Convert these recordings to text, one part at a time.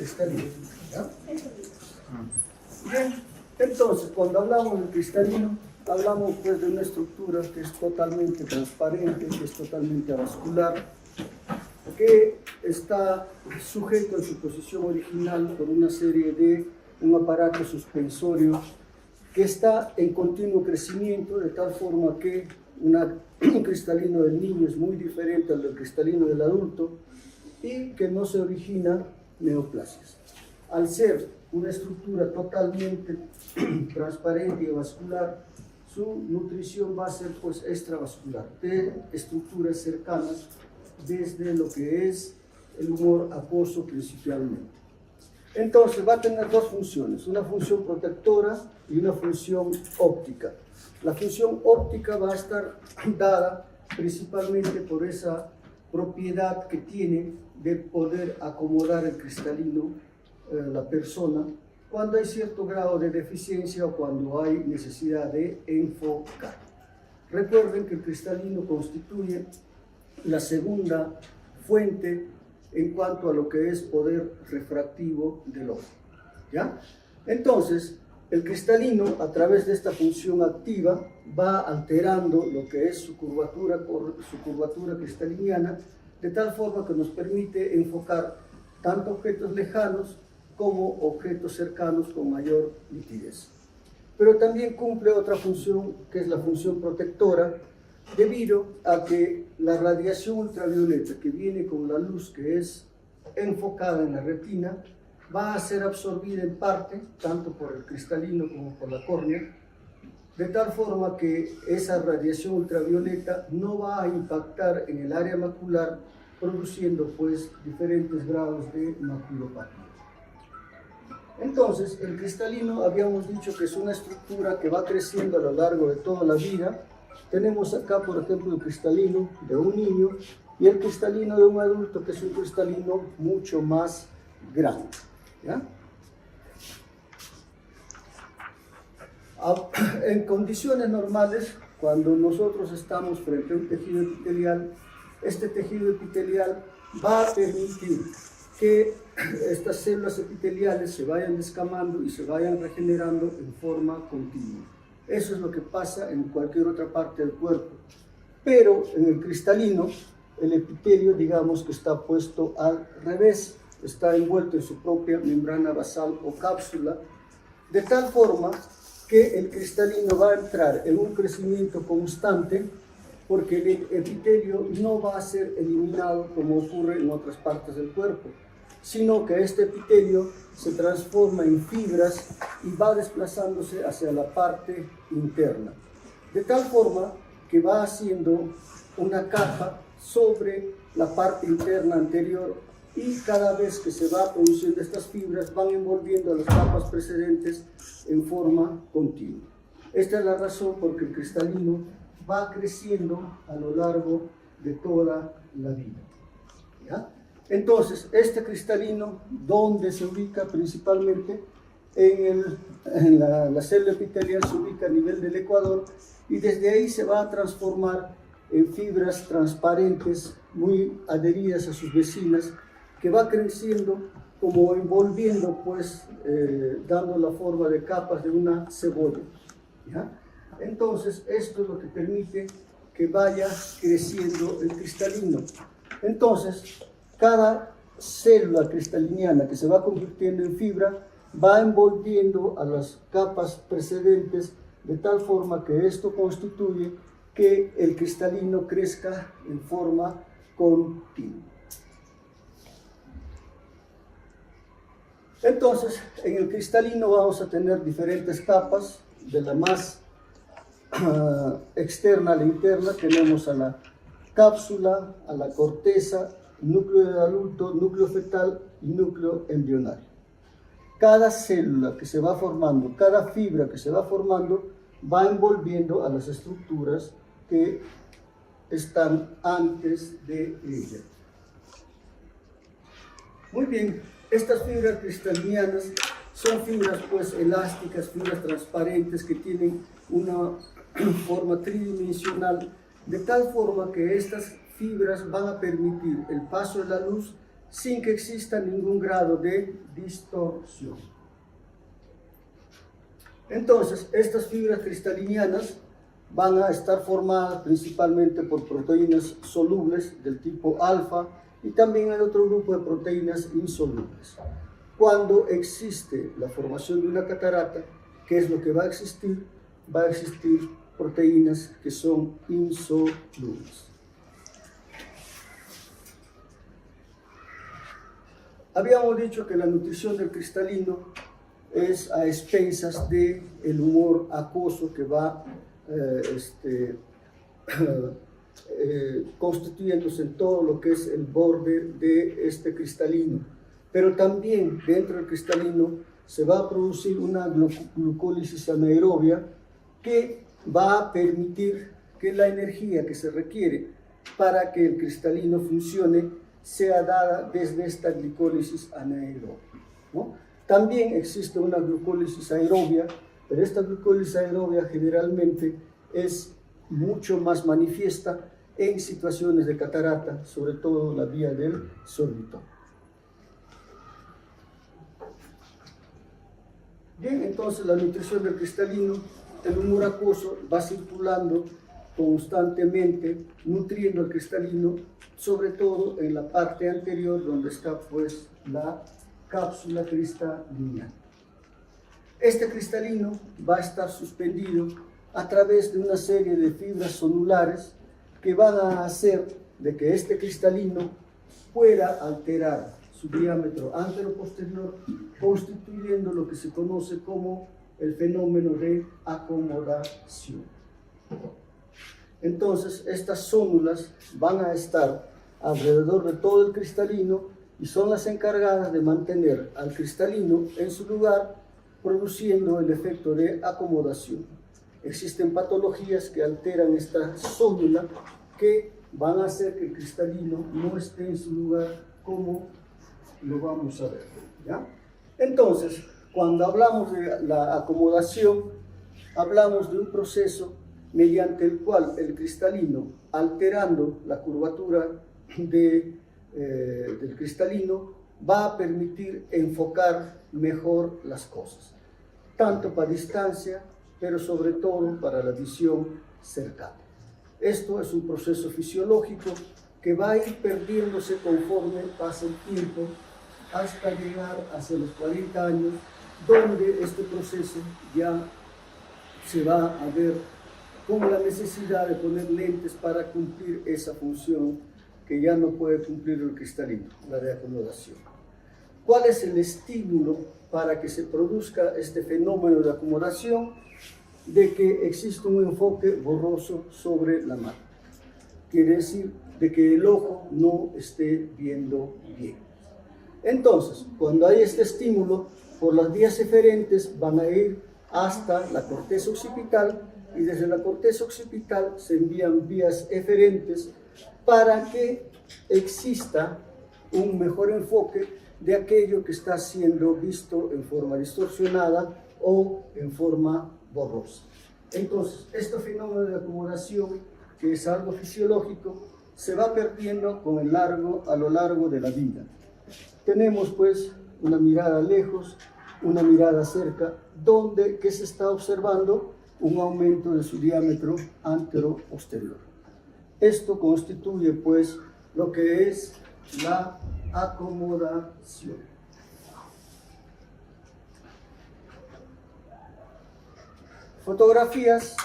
cristalino. ¿Ya? Bien, entonces cuando hablamos del cristalino, hablamos pues de una estructura que es totalmente transparente, que es totalmente avascular, que está sujeto en su posición original por una serie de un aparato suspensorio que está en continuo crecimiento, de tal forma que un cristalino del niño es muy diferente al del cristalino del adulto y que no se origina neoplasias. Al ser una estructura totalmente transparente y vascular, su nutrición va a ser pues extravascular, de estructuras cercanas desde lo que es el humor acuoso principalmente. Entonces va a tener dos funciones, una función protectora y una función óptica. La función óptica va a estar dada principalmente por esa propiedad que tiene de poder acomodar el cristalino la persona cuando hay cierto grado de deficiencia o cuando hay necesidad de enfocar. Recuerden que el cristalino constituye la segunda fuente en cuanto a lo que es poder refractivo del ojo. ¿Ya? Entonces, el cristalino, a través de esta función activa, va alterando lo que es su curvatura cristaliniana, de tal forma que nos permite enfocar tanto objetos lejanos como objetos cercanos con mayor nitidez. Pero también cumple otra función, que es la función protectora, debido a que la radiación ultravioleta que viene con la luz que es enfocada en la retina va a ser absorbida en parte, tanto por el cristalino como por la córnea, de tal forma que esa radiación ultravioleta no va a impactar en el área macular, produciendo pues diferentes grados de maculopatía. Entonces, el cristalino habíamos dicho que es una estructura que va creciendo a lo largo de toda la vida. Tenemos acá, por ejemplo, el cristalino de un niño y el cristalino de un adulto, que es un cristalino mucho más grande. ¿Ya? En condiciones normales, cuando nosotros estamos frente a un tejido epitelial, este tejido epitelial va a permitir que estas células epiteliales se vayan descamando y se vayan regenerando en forma continua. Eso es lo que pasa en cualquier otra parte del cuerpo. Pero en el cristalino, el epitelio, digamos que está puesto al revés, está envuelto en su propia membrana basal o cápsula, de tal forma que el cristalino va a entrar en un crecimiento constante, porque el epitelio no va a ser eliminado como ocurre en otras partes del cuerpo, sino que este epitelio se transforma en fibras y va desplazándose hacia la parte interna, de tal forma que va haciendo una capa sobre la parte interna anterior, y cada vez que se va produciendo estas fibras van envolviendo a las capas precedentes en forma continua. Esta es la razón por que el cristalino va creciendo a lo largo de toda la vida. ¿Ya? Entonces, este cristalino, ¿dónde se ubica? Principalmente en la célula epitelial, se ubica a nivel del ecuador, y desde ahí se va a transformar en fibras transparentes muy adheridas a sus vecinas, que va creciendo como envolviendo, pues, dando la forma de capas de una cebolla. ¿Ya? Entonces, esto es lo que permite que vaya creciendo el cristalino. Entonces, cada célula cristaliniana que se va convirtiendo en fibra va envolviendo a las capas precedentes, de tal forma que esto constituye que el cristalino crezca en forma continua. Entonces, en el cristalino vamos a tener diferentes capas, de la más externa a la interna. Tenemos a la cápsula, a la corteza, núcleo del adulto, núcleo fetal y núcleo embrionario. Cada célula que se va formando, cada fibra que se va formando, va envolviendo a las estructuras que están antes de ella. Muy bien, estas fibras cristalinianas son fibras pues elásticas, fibras transparentes que tienen una forma tridimensional, de tal forma que estas fibras van a permitir el paso de la luz sin que exista ningún grado de distorsión. Entonces, estas fibras cristalinianas van a estar formadas principalmente por proteínas solubles del tipo alfa y también hay otro grupo de proteínas insolubles. Cuando existe la formación de una catarata, ¿qué es lo que va a existir? Va a existir proteínas que son insolubles. Habíamos dicho que la nutrición del cristalino es a expensas del humor acuoso que va constituyéndose en todo lo que es el borde de este cristalino. Pero también dentro del cristalino se va a producir una glucólisis anaerobia que va a permitir que la energía que se requiere para que el cristalino funcione sea dada desde esta glicólisis anaerobia, ¿no? También existe una glucólisis aerobia, pero esta glucólisis aerobia generalmente es mucho más manifiesta en situaciones de catarata, sobre todo la vía del sorbitol. Bien, entonces la nutrición del cristalino, el humor acuoso va circulando constantemente, nutriendo al cristalino, sobre todo en la parte anterior donde está pues la cápsula cristalina. Este cristalino va a estar suspendido a través de una serie de fibras sonulares que van a hacer de que este cristalino pueda alterar su diámetro antero-posterior, constituyendo lo que se conoce como el fenómeno de acomodación. Entonces, estas zónulas van a estar alrededor de todo el cristalino y son las encargadas de mantener al cristalino en su lugar, produciendo el efecto de acomodación. Existen patologías que alteran esta zónula que van a hacer que el cristalino no esté en su lugar, como lo vamos a ver, ¿ya? Entonces, cuando hablamos de la acomodación, hablamos de un proceso mediante el cual el cristalino, alterando la curvatura del cristalino, va a permitir enfocar mejor las cosas, tanto para distancia, pero sobre todo para la visión cercana. Esto es un proceso fisiológico que va a ir perdiéndose conforme pasa el tiempo hasta llegar hacia los 40 años, donde este proceso ya se va a ver con la necesidad de poner lentes para cumplir esa función que ya no puede cumplir el cristalino, la de acomodación. ¿Cuál es el estímulo para que se produzca este fenómeno de acomodación? De que existe un enfoque borroso sobre la mano. Quiere decir de que el ojo no esté viendo bien. Entonces, cuando hay este estímulo, por las vías eferentes van a ir hasta la corteza occipital y desde la corteza occipital se envían vías eferentes para que exista un mejor enfoque de aquello que está siendo visto en forma distorsionada o en forma borrosa. Entonces, este fenómeno de acomodación, que es algo fisiológico, se va perdiendo a lo largo de la vida. Tenemos pues una mirada lejos, una mirada cerca, donde ¿qué se está observando? Un aumento de su diámetro antero-posterior. Esto constituye pues lo que es la acomodación. Fotografías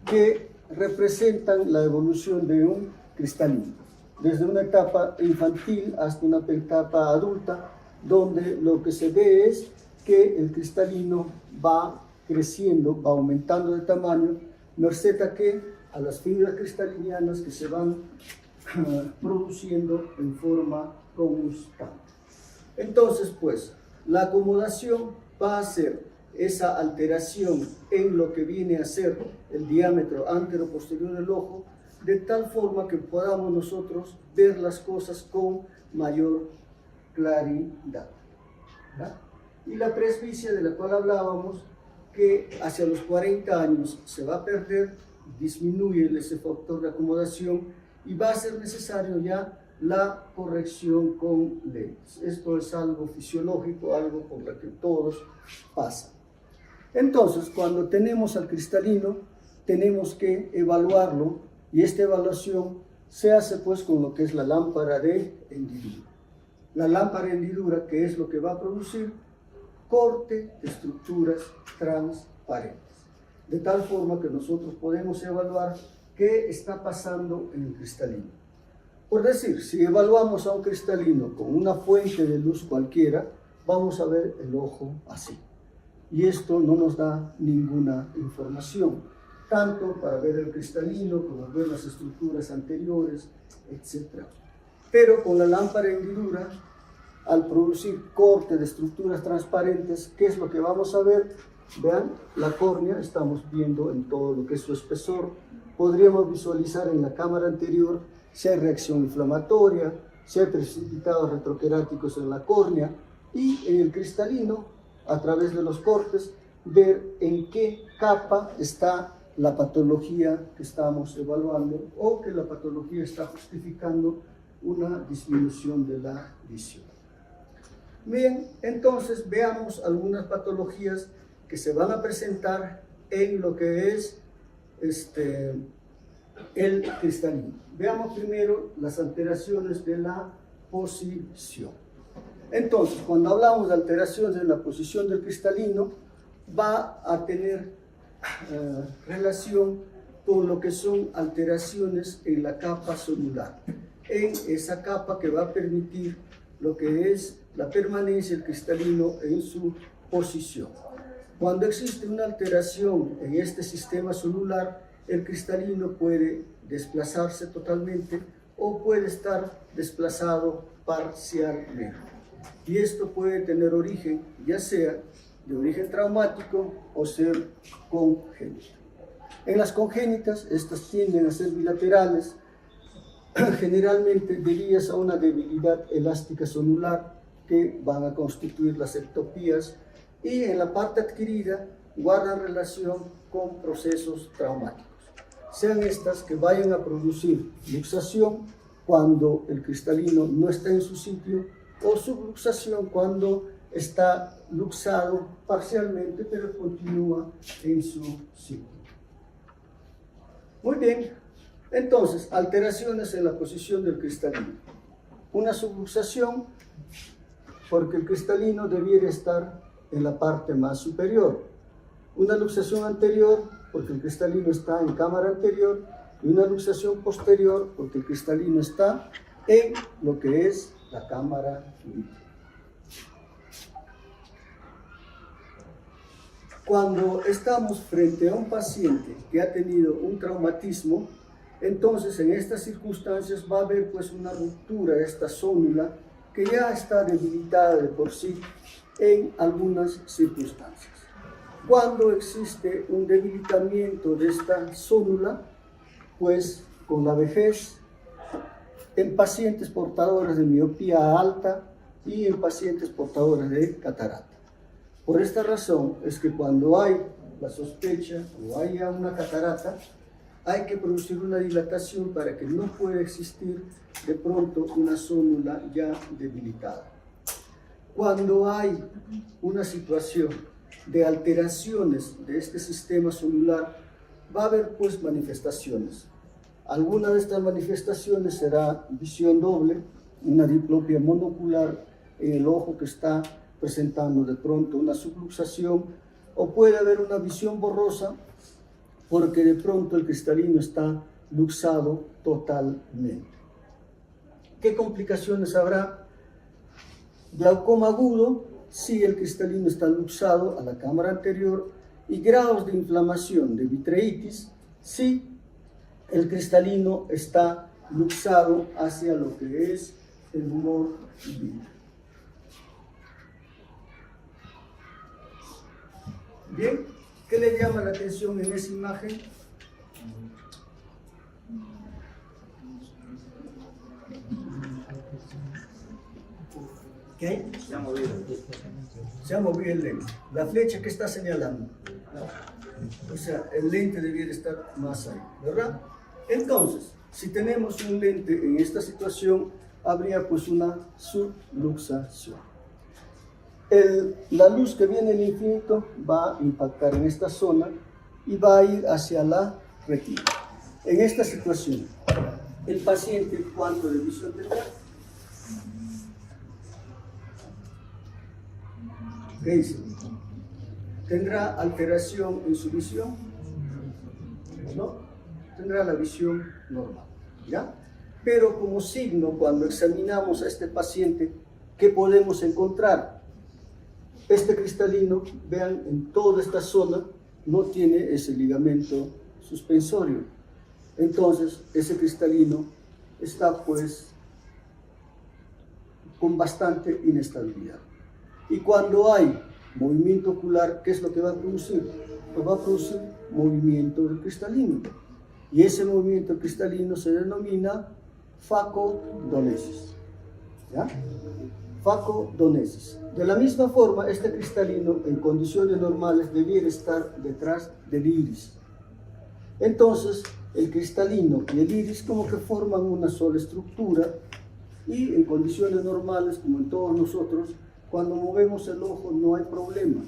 que representan la evolución de un cristalino, desde una etapa infantil hasta una etapa adulta, donde lo que se ve es que el cristalino va creciendo, va aumentando de tamaño, merced a las fibras cristalinianas que se van produciendo en forma constante. Entonces, pues, la acomodación va a ser esa alteración en lo que viene a ser el diámetro antero-posterior del ojo, de tal forma que podamos nosotros ver las cosas con mayor claridad, ¿verdad? Y la presbicia de la cual hablábamos, que hacia los 40 años se va a perder, disminuye ese factor de acomodación y va a ser necesario ya la corrección con lentes. Esto es algo fisiológico, algo por lo que todos pasan. Entonces, cuando tenemos al cristalino, tenemos que evaluarlo, y esta evaluación se hace pues con lo que es la lámpara de hendidura. La lámpara de hendidura, que es lo que va a producir corte de estructuras transparentes, de tal forma que nosotros podemos evaluar qué está pasando en el cristalino. Por decir, si evaluamos a un cristalino con una fuente de luz cualquiera, vamos a ver el ojo así. Y esto no nos da ninguna información, tanto para ver el cristalino como ver las estructuras anteriores, etc. Pero con la lámpara de hendidura, al producir corte de estructuras transparentes, ¿qué es lo que vamos a ver? Vean, la córnea, estamos viendo en todo lo que es su espesor. Podríamos visualizar en la cámara anterior si hay reacción inflamatoria, si hay precipitados retroqueráticos en la córnea, y en el cristalino, a través de los cortes, ver en qué capa está la patología que estamos evaluando o que la patología está justificando una disminución de la visión. Bien, entonces veamos algunas patologías que se van a presentar en lo que es el cristalino. Veamos primero las alteraciones de la posición. Entonces, cuando hablamos de alteraciones en la posición del cristalino, va a tener relación con lo que son alteraciones en la capa sonular, en esa capa que va a permitir lo que es la permanencia del cristalino en su posición. Cuando existe una alteración en este sistema sonular, el cristalino puede desplazarse totalmente o puede estar desplazado parcialmente. Y esto puede tener origen, ya sea de origen traumático o ser congénito. En las congénitas, estas tienden a ser bilaterales, generalmente debidas a una debilidad elástica sonular que van a constituir las ectopías, y en la parte adquirida guardan relación con procesos traumáticos, sean estas que vayan a producir luxación cuando el cristalino no está en su sitio, o subluxación cuando está luxado parcialmente pero continúa en su sitio. Muy bien, entonces, alteraciones en la posición del cristalino. Una subluxación, porque el cristalino debiera estar en la parte más superior. Una luxación anterior, porque el cristalino está en cámara anterior, y una luxación posterior, porque el cristalino está en lo que es la cámara libre. Cuando estamos frente a un paciente que ha tenido un traumatismo, entonces en estas circunstancias va a haber pues una ruptura de esta zónula que ya está debilitada de por sí en algunas circunstancias. Cuando existe un debilitamiento de esta zónula, pues con la vejez, en pacientes portadores de miopía alta y en pacientes portadores de catarata. Por esta razón es que cuando hay la sospecha o haya una catarata, hay que producir una dilatación para que no pueda existir de pronto una zónula ya debilitada. Cuando hay una situación de alteraciones de este sistema sonular, va a haber pues manifestaciones. Alguna de estas manifestaciones será visión doble, una diplopia monocular en el ojo que está presentando de pronto una subluxación, o puede haber una visión borrosa porque de pronto el cristalino está luxado totalmente. ¿Qué complicaciones habrá? Glaucoma agudo, si el cristalino está luxado a la cámara anterior, y grados de inflamación de vitreitis, si el cristalino está luxado hacia lo que es el humor vítreo. Bien, ¿qué le llama la atención en esa imagen? ¿Qué? Se ha movido el lente. La flecha que está señalando. O sea, el lente debiera estar más ahí, ¿verdad? Entonces, si tenemos un lente en esta situación, habría pues una subluxación. La luz que viene del infinito va a impactar en esta zona y va a ir hacia la retina. En esta situación, el paciente, ¿cuánto de visión tendrá? ¿Qué dice? ¿Tendrá alteración en su visión? No, tendrá la visión normal, ¿ya? Pero como signo, cuando examinamos a este paciente, ¿qué podemos encontrar? Este cristalino, vean, en toda esta zona no tiene ese ligamento suspensorio. Entonces, ese cristalino está pues con bastante inestabilidad. Y cuando hay movimiento ocular, ¿qué es lo que va a producir? Pues va a producir movimiento del cristalino. Y ese movimiento cristalino se denomina facodonesis. ¿Ya? Facodonesis. De la misma forma, este cristalino en condiciones normales debiera estar detrás del iris. Entonces, el cristalino y el iris como que forman una sola estructura y en condiciones normales, como en todos nosotros, cuando movemos el ojo no hay problema.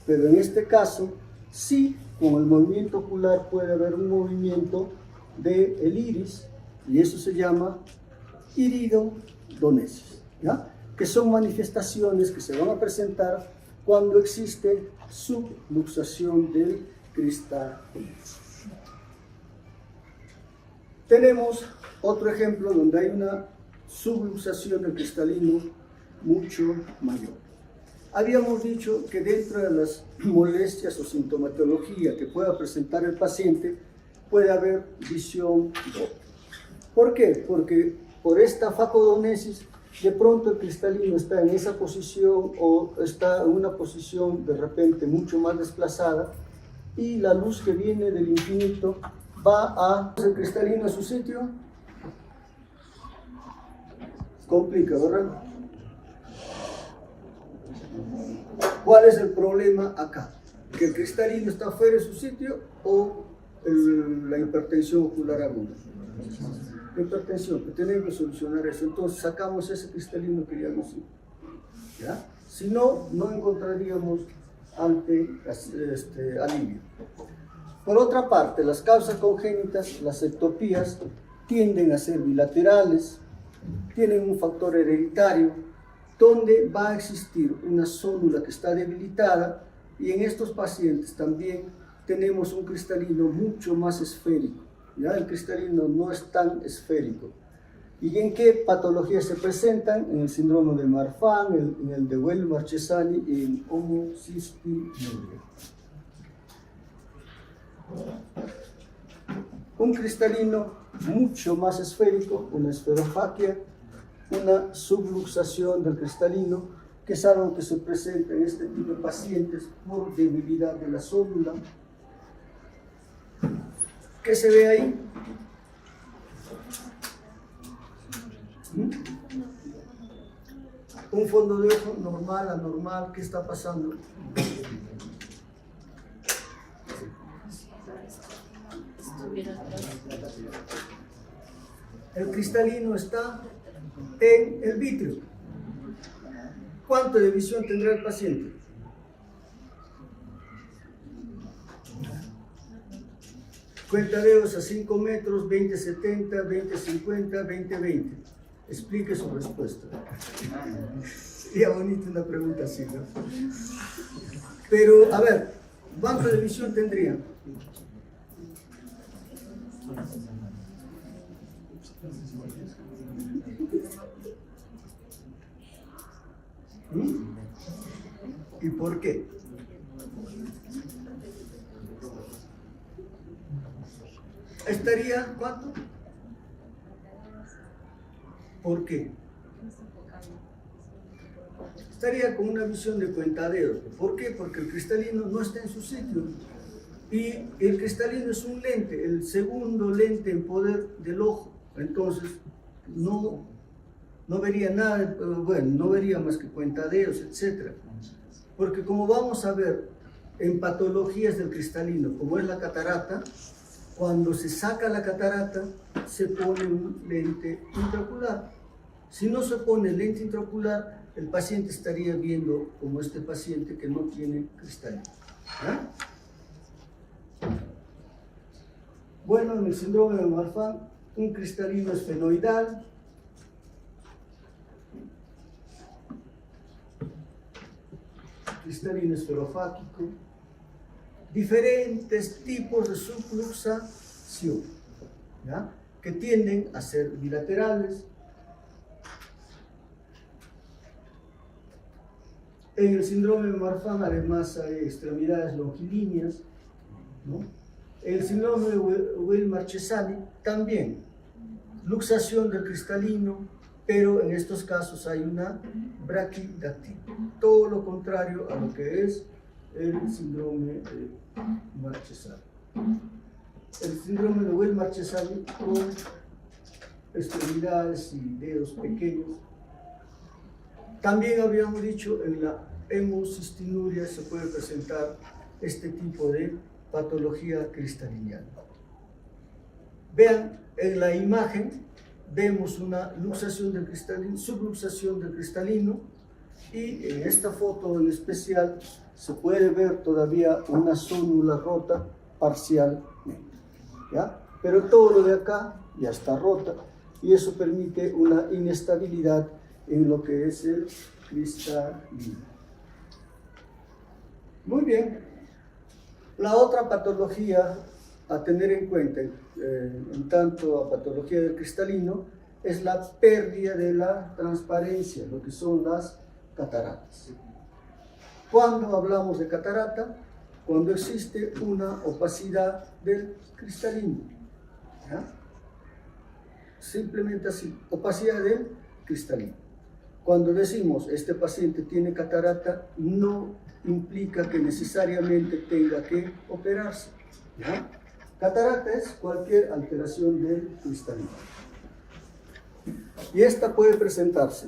Pero en este caso, sí, con el movimiento ocular puede haber un movimiento del iris y eso se llama iridodonesis, ¿ya? Que son manifestaciones que se van a presentar cuando existe subluxación del cristalino. Tenemos otro ejemplo donde hay una subluxación del cristalino mucho mayor. Habíamos dicho que dentro de las molestias o sintomatología que pueda presentar el paciente puede haber visión doble. ¿Por qué? Porque por esta facodonesis de pronto el cristalino está en esa posición o está en una posición de repente mucho más desplazada y la luz que viene del infinito va a el cristalino a su sitio. Complica, ¿verdad? ¿Cuál es el problema acá? ¿Que el cristalino está fuera de su sitio o la hipertensión ocular aguda? La hipertensión, que tenemos que solucionar eso. Entonces sacamos ese cristalino que ya no sirve, ¿ya? Si no, no encontraríamos alivio. Por otra parte, las causas congénitas, las ectopías, tienden a ser bilaterales, tienen un factor hereditario, donde va a existir una célula que está debilitada y en estos pacientes también tenemos un cristalino mucho más esférico. ¿Ya? El cristalino no es tan esférico. ¿Y en qué patologías se presentan? En el síndrome de Marfan, en el de Weber-Marchesani y en homocistinuria. Un cristalino mucho más esférico, una esferofaquia, una subluxación del cristalino, que es algo que se presenta en este tipo de pacientes por debilidad de la célula. ¿Qué se ve ahí? Un fondo de ojo normal, anormal, ¿qué está pasando? El cristalino está en el vítreo. ¿Cuánto de visión tendrá el paciente? Cuentadeos a 5 metros, 20-70, 20-50, 20-20. Explique su respuesta. Sería bonita una pregunta así, ¿no? Pero, a ver, ¿cuánto de visión tendría? ¿Y por qué? ¿Estaría cuánto? ¿Por qué? Estaría con una visión de cuentadeos. ¿Por qué? Porque el cristalino no está en su sitio. Y el cristalino es un lente, el segundo lente en poder del ojo. Entonces, no vería nada, bueno, no vería más que cuentadeos, etc. Porque como vamos a ver en patologías del cristalino, como es la catarata, cuando se saca la catarata, se pone un lente intraocular. Si no se pone lente intraocular, el paciente estaría viendo como este paciente que no tiene cristalino. ¿Ya? Bueno, en el síndrome de Marfan, un cristalino esfenoidal, cristalino esferofáquico, diferentes tipos de subluxación, ¿ya? Que tienden a ser bilaterales. En el síndrome de Marfan, además, hay extremidades longilíneas, ¿no? En el síndrome de Weil-Marchesani también, luxación del cristalino, pero en estos casos hay una braquidactina. Todo lo contrario a lo que es el síndrome de Marchesani. El síndrome de Weil-Marchesani con extremidades y dedos pequeños. También habíamos dicho, en la hemocistinuria se puede presentar este tipo de patología cristaliniana. Vean, en la imagen vemos una luxación del cristalino, subluxación del cristalino, y en esta foto en especial se puede ver todavía una zónula rota parcialmente, ¿ya? Pero todo lo de acá ya está rota, y eso permite una inestabilidad en lo que es el cristalino. Muy bien. La otra patología a tener en cuenta, en tanto a patología del cristalino, es la pérdida de la transparencia, lo que son las cataratas. ¿Cuándo hablamos de catarata? Cuando existe una opacidad del cristalino, ¿ya? Simplemente así, opacidad del cristalino. Cuando decimos este paciente tiene catarata, no implica que necesariamente tenga que operarse, ¿ya? Catarata es cualquier alteración del cristalino. Y esta puede presentarse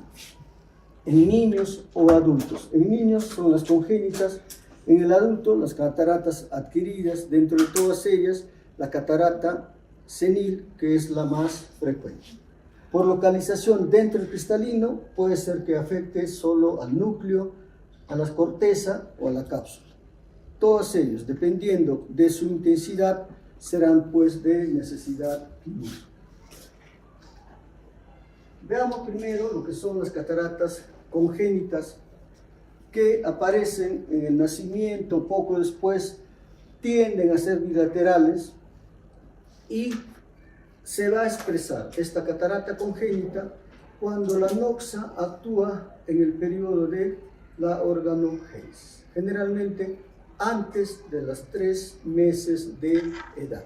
en niños o adultos. En niños son las congénitas, en el adulto las cataratas adquiridas, dentro de todas ellas la catarata senil, que es la más frecuente. Por localización dentro del cristalino puede ser que afecte solo al núcleo, a la corteza o a la cápsula. Todos ellos, dependiendo de su intensidad, serán pues de necesidad quirúrgica. Veamos primero lo que son las cataratas congénitas, que aparecen en el nacimiento, poco después tienden a ser bilaterales, y se va a expresar esta catarata congénita cuando la noxa actúa en el periodo de la organogénesis, generalmente antes de los 3 meses de edad.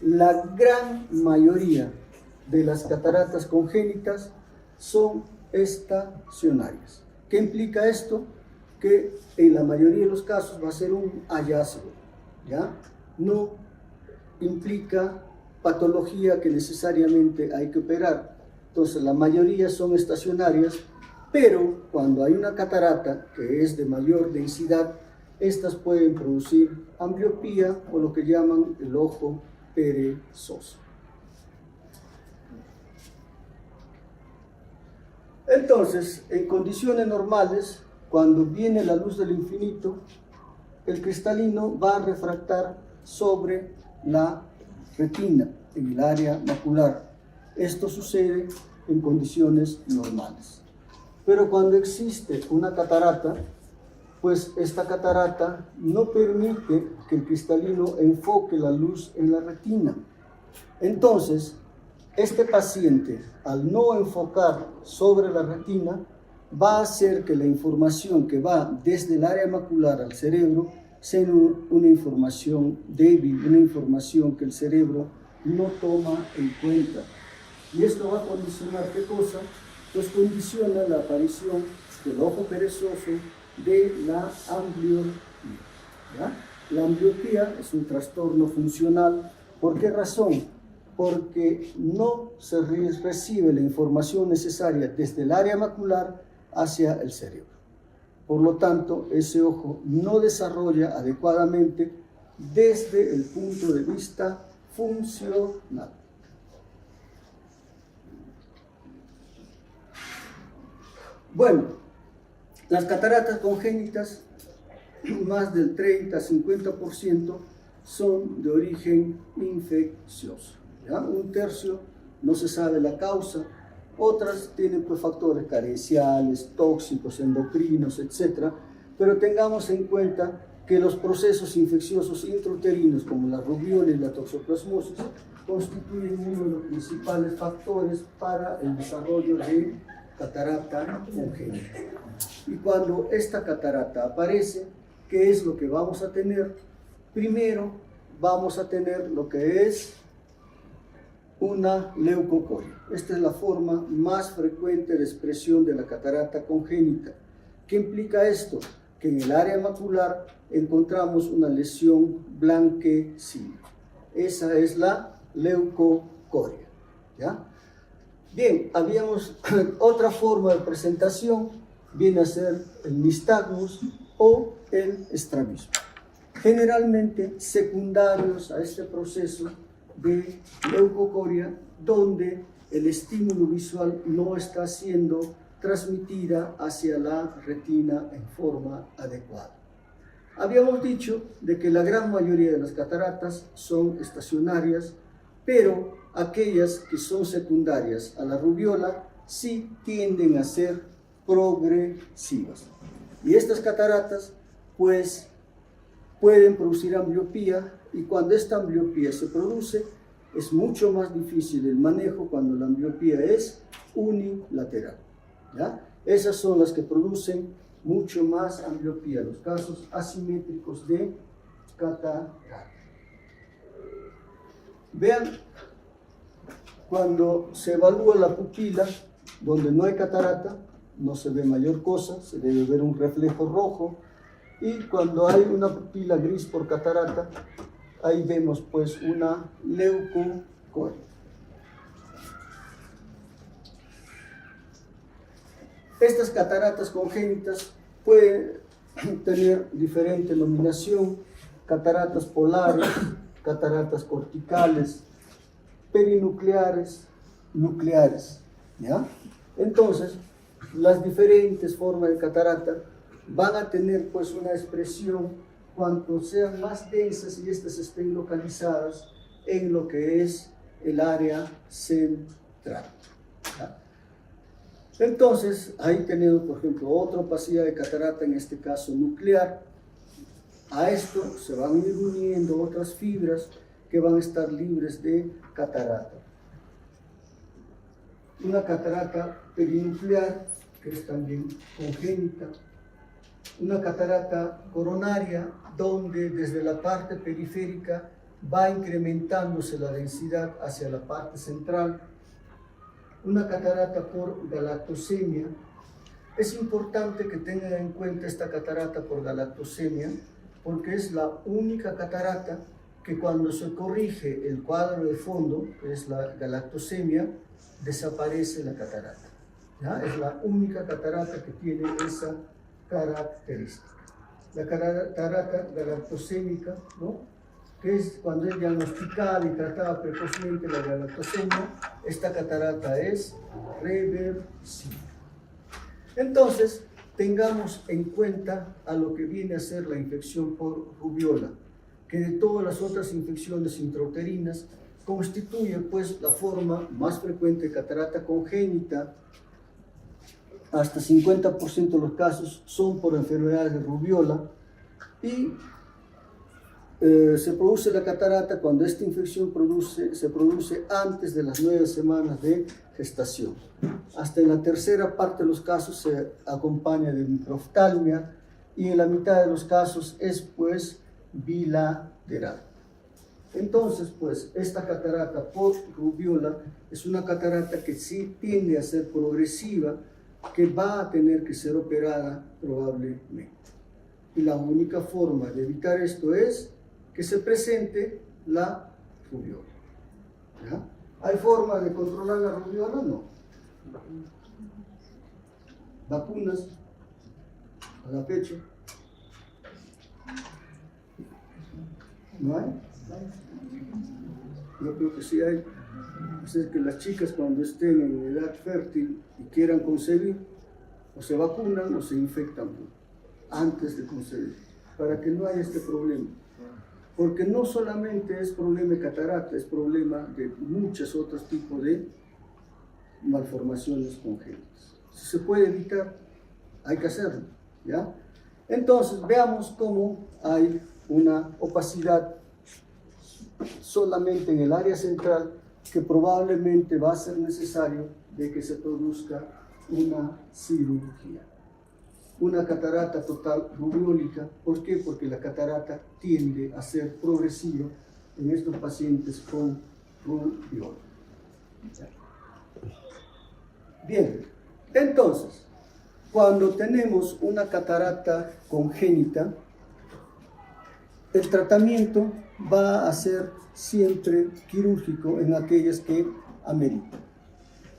La gran mayoría de las cataratas congénitas son estacionarias. ¿Qué implica esto? Que en la mayoría de los casos va a ser un hallazgo, ¿ya? No implica patología que necesariamente hay que operar. Entonces la mayoría son estacionarias, pero cuando hay una catarata que es de mayor densidad, estas pueden producir ambliopía o lo que llaman el ojo perezoso. Entonces, en condiciones normales, cuando viene la luz del infinito, el cristalino va a refractar sobre la retina, en el área macular. Esto sucede en condiciones normales. Pero cuando existe una catarata, pues esta catarata no permite que el cristalino enfoque la luz en la retina. Entonces, este paciente, al no enfocar sobre la retina, va a hacer que la información que va desde el área macular al cerebro sea una información débil, una información que el cerebro no toma en cuenta. Y esto va a condicionar, ¿qué cosa? Pues condiciona la aparición del ojo perezoso, de la ambliopía, ¿ya? La ambliopía es un trastorno funcional. ¿Por qué razón? Porque no se recibe la información necesaria desde el área macular hacia el cerebro. Por lo tanto, ese ojo no desarrolla adecuadamente desde el punto de vista funcional. Bueno, las cataratas congénitas, más del 30-50% son de origen infeccioso, ¿ya? Un tercio no se sabe la causa, otras tienen pues, factores carenciales, tóxicos, endocrinos, etc. Pero tengamos en cuenta que los procesos infecciosos intrauterinos como la rubiola y la toxoplasmosis constituyen uno de los principales factores para el desarrollo de catarata congénita. Y cuando esta catarata aparece, ¿qué es lo que vamos a tener? Primero vamos a tener lo que es una leucocoria. Esta es la forma más frecuente de expresión de la catarata congénita. ¿Qué implica esto? Que en el área macular encontramos una lesión blanquecina. Esa es la leucocoria, ¿ya? Bien, habíamos otra forma de presentación, viene a ser el nistagmus o el estrabismo. Generalmente secundarios a este proceso de leucocoria, donde el estímulo visual no está siendo transmitida hacia la retina en forma adecuada. Habíamos dicho de que la gran mayoría de las cataratas son estacionarias, pero aquellas que son secundarias a la rubiola sí tienden a ser progresivas. Y estas cataratas pues pueden producir ambliopía, y cuando esta ambliopía se produce es mucho más difícil el manejo cuando la ambliopía es unilateral, ¿ya? Esas son las que producen mucho más ambliopía, los casos asimétricos de catarata. Vean, cuando se evalúa la pupila, donde no hay catarata, no se ve mayor cosa, se debe ver un reflejo rojo, y cuando hay una pupila gris por catarata, ahí vemos pues una leucocoria. Estas cataratas congénitas pueden tener diferente denominación: cataratas polares, cataratas corticales, perinucleares, nucleares, ¿ya? Entonces, las diferentes formas de catarata van a tener pues una expresión cuanto sean más densas y estas estén localizadas en lo que es el área central, ¿ya? Entonces, ahí tenemos, por ejemplo, otra opacidad de catarata, en este caso nuclear. A esto se van a ir uniendo otras fibras que van a estar libres de catarata. Una catarata perinuclear, que es también congénita. Una catarata coronaria, donde desde la parte periférica va incrementándose la densidad hacia la parte central. Una catarata por galactosemia. Es importante que tengan en cuenta esta catarata por galactosemia, porque es la única catarata que cuando se corrige el cuadro de fondo, que es la galactosemia, desaparece la catarata, ¿ya? Es la única catarata que tiene esa característica. La catarata galactosémica, ¿no?, que es cuando es diagnosticada y tratada precozmente la galactosemia, esta catarata es reversible. Entonces, tengamos en cuenta a lo que viene a ser la infección por rubiola, que de todas las otras infecciones intrauterinas constituye pues la forma más frecuente de catarata congénita. Hasta 50% de los casos son por enfermedades de rubiola, y se produce la catarata cuando esta infección se produce antes de las 9 semanas de gestación. Hasta en la tercera parte de los casos se acompaña de microftalmia, y en la mitad de los casos es pues bilateral. Entonces, pues, esta catarata por rubiola es una catarata que sí tiende a ser progresiva, que va a tener que ser operada probablemente. Y la única forma de evitar esto es que se presente la rubiola, ¿ya? ¿Hay forma de controlar la rubiola? No. ¿Vacunas a la pecho? ¿No hay? Yo creo que sí hay. Es que las chicas, cuando estén en edad fértil y quieran concebir, o se vacunan o se infectan antes de conceder, para que no haya este problema. Porque no solamente es problema de catarata, es problema de muchos otros tipos de malformaciones congénitas. Si se puede evitar, hay que hacerlo, ¿ya? Entonces, veamos cómo hay una opacidad solamente en el área central que probablemente va a ser necesario de que se produzca una cirugía. Una catarata total rubeólica. ¿Por qué? Porque la catarata tiende a ser progresiva en estos pacientes con rubeola. Bien, entonces, cuando tenemos una catarata congénita, el tratamiento va a ser siempre quirúrgico en aquellas que ameritan.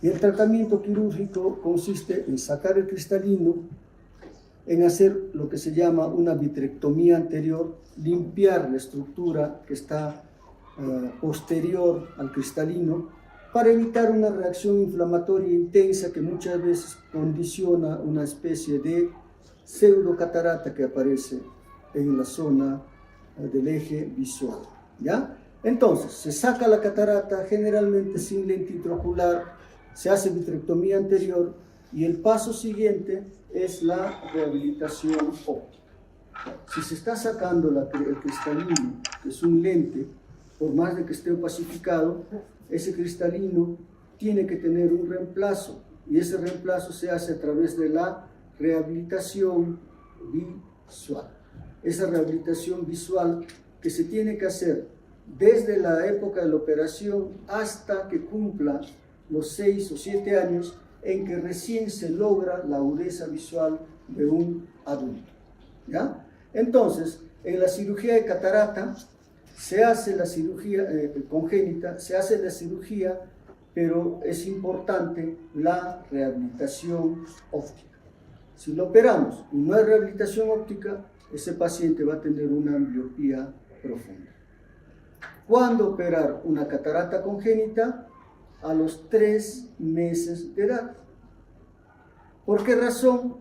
Y el tratamiento quirúrgico consiste en sacar el cristalino, en hacer lo que se llama una vitrectomía anterior, limpiar la estructura que está posterior al cristalino, para evitar una reacción inflamatoria intensa que muchas veces condiciona una especie de pseudocatarata que aparece en la zona del eje visual, ¿ya? Entonces, se saca la catarata generalmente sin lente intraocular, se hace vitrectomía anterior y el paso siguiente es la rehabilitación óptica. Si se está sacando el cristalino, que es un lente, por más de que esté opacificado, ese cristalino tiene que tener un reemplazo y ese reemplazo se hace a través de la rehabilitación visual. Esa rehabilitación visual que se tiene que hacer desde la época de la operación hasta que cumpla los 6 o 7 años en que recién se logra la agudeza visual de un adulto, ¿ya? Entonces, en la cirugía de catarata se hace la cirugía congénita, se hace la cirugía, pero es importante la rehabilitación óptica. Si lo operamos y no hay rehabilitación óptica, ese paciente va a tener una ambliopía profunda. ¿Cuándo operar una catarata congénita? A los 3 meses de edad. ¿Por qué razón?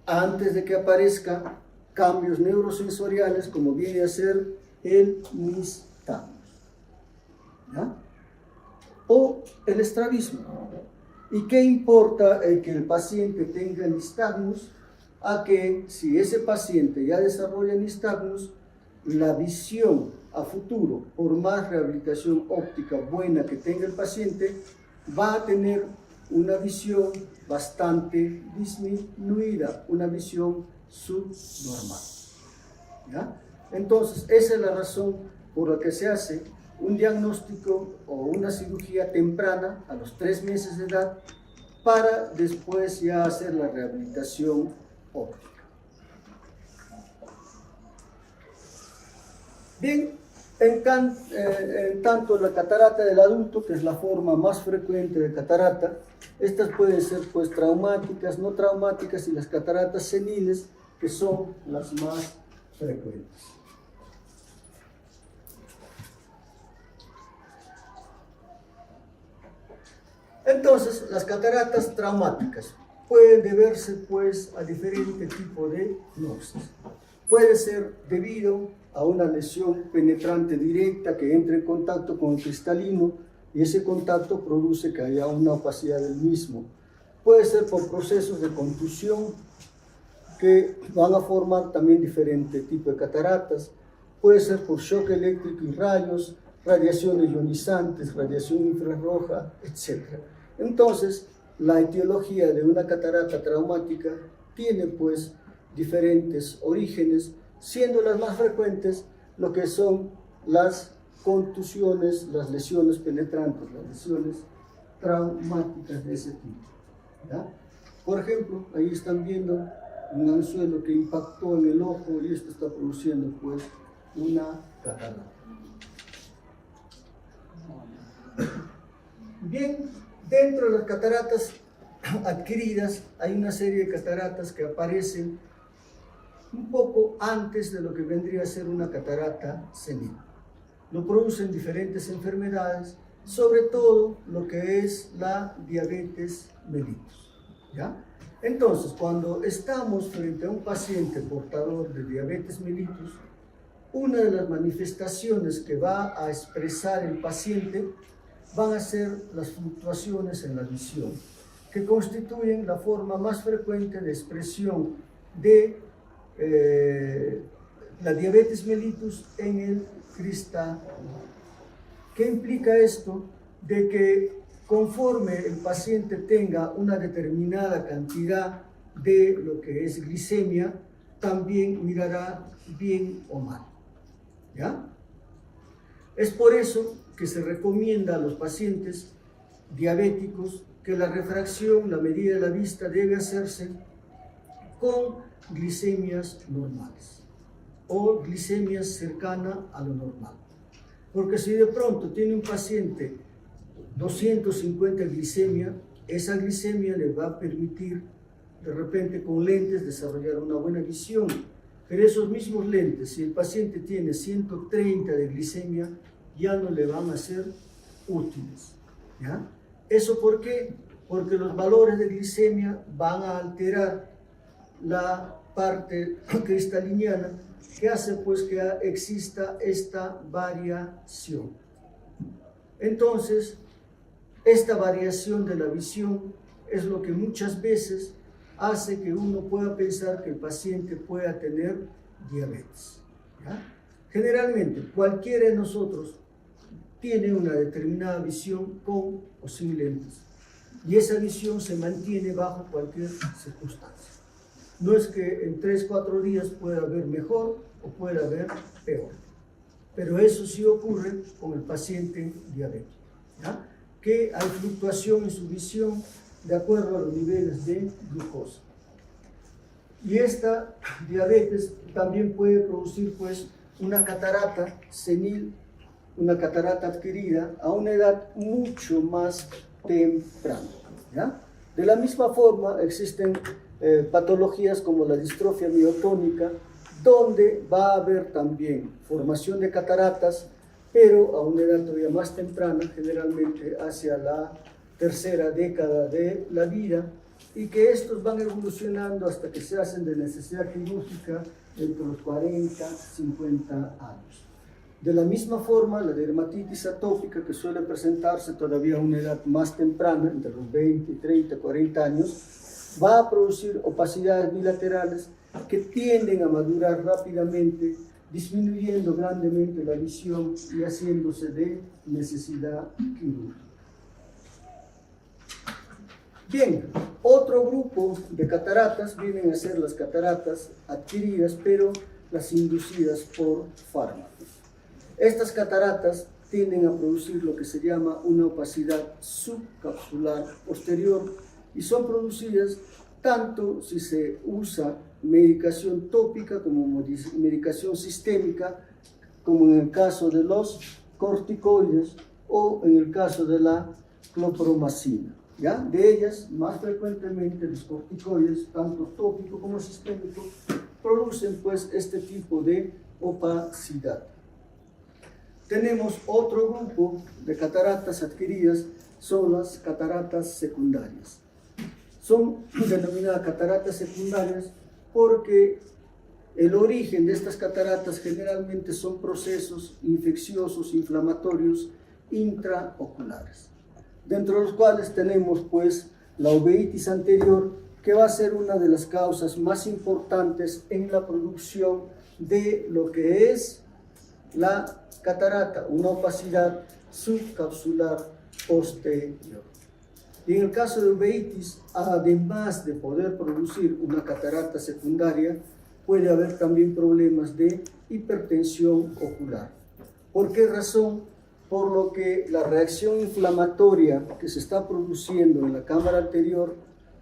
Antes de que aparezcan cambios neurosensoriales como viene a ser el nistagmus, ¿ya? O el estrabismo. ¿Y qué importa que el paciente tenga nistagmus? A que si ese paciente ya desarrolla nistagmus, la visión a futuro, por más rehabilitación óptica buena que tenga el paciente, va a tener una visión bastante disminuida, una visión subnormal, ¿ya? Entonces, esa es la razón por la que se hace un diagnóstico o una cirugía temprana a los 3 meses de edad para después ya hacer la rehabilitación óptica. Bien, en tanto la catarata del adulto, que es la forma más frecuente de catarata, estas pueden ser pues traumáticas, no traumáticas, y las cataratas seniles, que son las más frecuentes. Entonces, las cataratas traumáticas pueden deberse pues a diferentes tipos de noxes. Puede ser debido a una lesión penetrante directa que entre en contacto con el cristalino y ese contacto produce que haya una opacidad del mismo. Puede ser por procesos de contusión que van a formar también diferentes tipos de cataratas. Puede ser por shock eléctrico y rayos, radiaciones ionizantes, radiación infrarroja, etc. Entonces, la etiología de una catarata traumática tiene pues diferentes orígenes, siendo las más frecuentes lo que son las contusiones, las lesiones penetrantes, las lesiones traumáticas de ese tipo, ¿ya? Por ejemplo, ahí están viendo un anzuelo que impactó en el ojo y esto está produciendo pues una catarata. Bien, dentro de las cataratas adquiridas hay una serie de cataratas que aparecen un poco antes de lo que vendría a ser una catarata senil. Lo producen diferentes enfermedades, sobre todo lo que es la diabetes mellitus, ¿ya? Entonces, cuando estamos frente a un paciente portador de diabetes mellitus, una de las manifestaciones que va a expresar el paciente van a ser las fluctuaciones en la visión, que constituyen la forma más frecuente de expresión de la diabetes mellitus en el cristalino. ¿Qué implica esto? De que conforme el paciente tenga una determinada cantidad de lo que es glicemia, también mirará bien o mal. ¿Ya? Es por eso que se recomienda a los pacientes diabéticos que la refracción, la medida de la vista, debe hacerse con glicemias normales o glicemias cercanas a lo normal. Porque si de pronto tiene un paciente 250 glicemia, esa glicemia le va a permitir de repente con lentes desarrollar una buena visión. Pero esos mismos lentes, si el paciente tiene 130 de glicemia, ya no le van a ser útiles. ¿Ya? ¿Eso por qué? Porque los valores de glicemia van a alterar la parte cristaliniana, que hace pues que exista esta variación. Entonces, esta variación de la visión es lo que muchas veces hace que uno pueda pensar que el paciente pueda tener diabetes. ¿Ya? Generalmente, cualquiera de nosotros tiene una determinada visión con o sin lentes, y esa visión se mantiene bajo cualquier circunstancia. No es que en 3-4 días pueda ver mejor o pueda ver peor, pero eso sí ocurre con el paciente diabético, ¿ya? Que hay fluctuación en su visión de acuerdo a los niveles de glucosa. Y esta diabetes también puede producir pues una catarata senil, una catarata adquirida a una edad mucho más temprana, ¿ya? De la misma forma existen patologías como la distrofia miotónica, donde va a haber también formación de cataratas, pero a una edad todavía más temprana, generalmente hacia la tercera década de la vida, y que estos van evolucionando hasta que se hacen de necesidad quirúrgica entre los 40, 50 años. De la misma forma, la dermatitis atópica, que suele presentarse todavía a una edad más temprana, entre los 20, 30, 40 años, va a producir opacidades bilaterales que tienden a madurar rápidamente, disminuyendo grandemente la visión y haciéndose de necesidad quirúrgica. Bien, otro grupo de cataratas vienen a ser las cataratas adquiridas, pero las inducidas por fármacos. Estas cataratas tienden a producir lo que se llama una opacidad subcapsular posterior y son producidas tanto si se usa medicación tópica como medicación sistémica, como en el caso de los corticoides o en el caso de la clopromacina. ¿Ya? De ellas, más frecuentemente los corticoides, tanto tópico como sistémico, producen pues este tipo de opacidad. Tenemos otro grupo de cataratas adquiridas, son las cataratas secundarias. Son denominadas cataratas secundarias porque el origen de estas cataratas generalmente son procesos infecciosos, inflamatorios, intraoculares, dentro de los cuales tenemos pues la uveitis anterior, que va a ser una de las causas más importantes en la producción de lo que es la catarata, una opacidad subcapsular posterior. Y en el caso de uveitis, además de poder producir una catarata secundaria, puede haber también problemas de hipertensión ocular. ¿Por qué razón? Por lo que la reacción inflamatoria que se está produciendo en la cámara anterior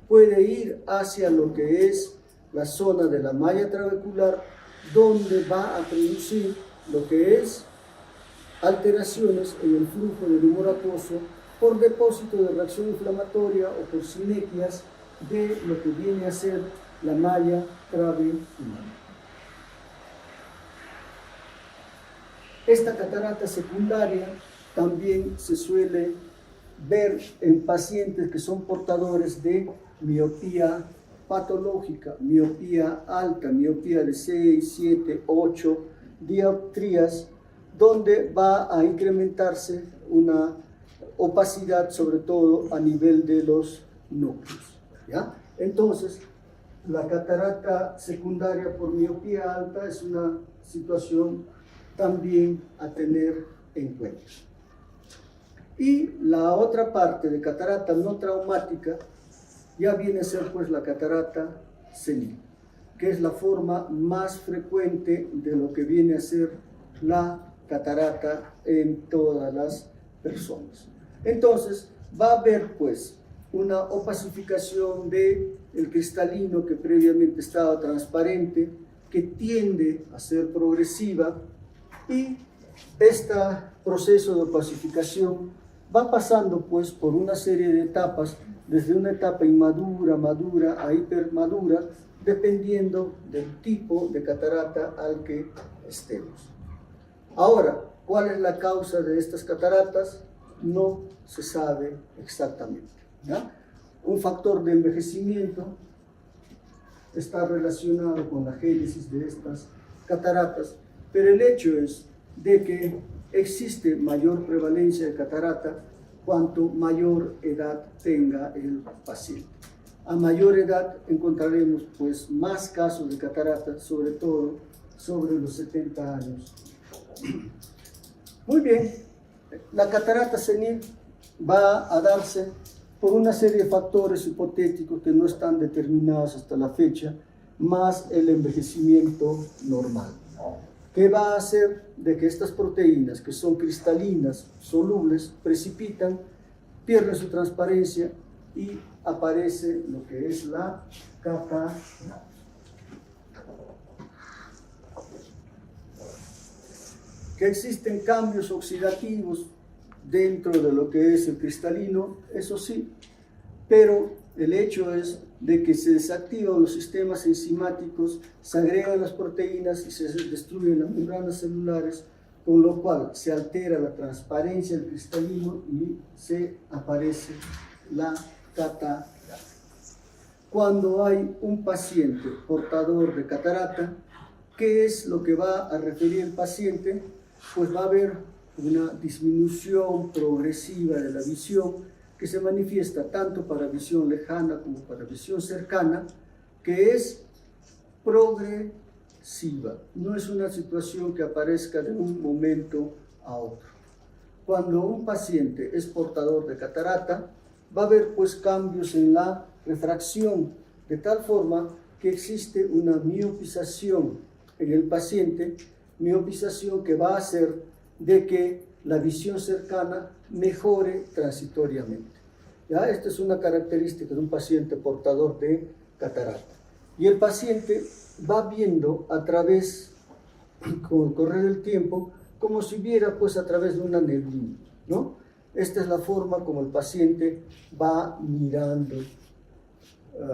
puede ir hacia lo que es la zona de la malla trabecular, donde va a producir lo que es alteraciones en el flujo del humor acuoso por depósito de reacción inflamatoria o por sinequias de lo que viene a ser la malla trabecular. Esta catarata secundaria también se suele ver en pacientes que son portadores de miopía patológica, miopía alta, miopía de 6, 7, 8 dioptrías, donde va a incrementarse una opacidad, sobre todo a nivel de los núcleos, ¿ya? Entonces, la catarata secundaria por miopía alta es una situación también a tener en cuenta. Y la otra parte de catarata no traumática ya viene a ser pues la catarata senil, que es la forma más frecuente de lo que viene a ser la catarata en todas las personas. Entonces va a haber pues una opacificación del cristalino que previamente estaba transparente, que tiende a ser progresiva, y este proceso de opacificación va pasando pues por una serie de etapas, desde una etapa inmadura, madura a hipermadura, dependiendo del tipo de catarata al que estemos. Ahora, ¿cuál es la causa de estas cataratas? No se sabe exactamente, ¿ya? Un factor de envejecimiento está relacionado con la génesis de estas cataratas, pero el hecho es de que existe mayor prevalencia de catarata cuanto mayor edad tenga el paciente. A mayor edad encontraremos pues más casos de catarata, sobre todo sobre los 70 años. Muy bien, la catarata senil va a darse por una serie de factores hipotéticos que no están determinados hasta la fecha, más el envejecimiento normal, que va a hacer de que estas proteínas, que son cristalinas, solubles, precipitan, pierden su transparencia y aparece lo que es la catarata. Que existen cambios oxidativos dentro de lo que es el cristalino, eso sí, pero el hecho es de que se desactivan los sistemas enzimáticos, se agregan las proteínas y se destruyen las membranas celulares, con lo cual se altera la transparencia del cristalino y se aparece la catarata. Cuando hay un paciente portador de catarata, ¿qué es lo que va a referir el paciente? Pues va a haber una disminución progresiva de la visión, que se manifiesta tanto para visión lejana como para visión cercana, que es progresiva. No es una situación que aparezca de un momento a otro. Cuando un paciente es portador de catarata, va a haber pues cambios en la refracción, de tal forma que existe una miopización en el paciente, miopización que va a hacer de que la visión cercana mejore transitoriamente. ¿Ya? Esta es una característica de un paciente portador de catarata. Y el paciente va viendo a través, con el correr del tiempo, como si viera pues a través de una neblina, ¿no? Esta es la forma como el paciente va mirando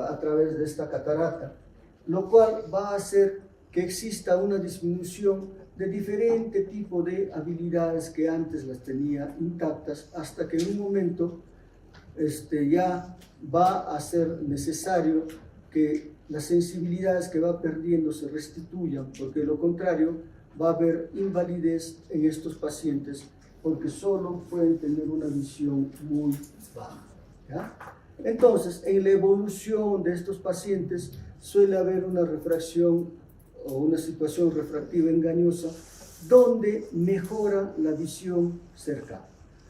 a través de esta catarata, lo cual va a hacer que exista una disminución de diferente tipo de habilidades que antes las tenía intactas, hasta que en un momento ya va a ser necesario que las sensibilidades que va perdiendo se restituyan, porque de lo contrario va a haber invalidez en estos pacientes, porque solo pueden tener una visión muy baja, ¿ya? Entonces, en la evolución de estos pacientes suele haber una refracción o una situación refractiva engañosa donde mejora la visión cercana.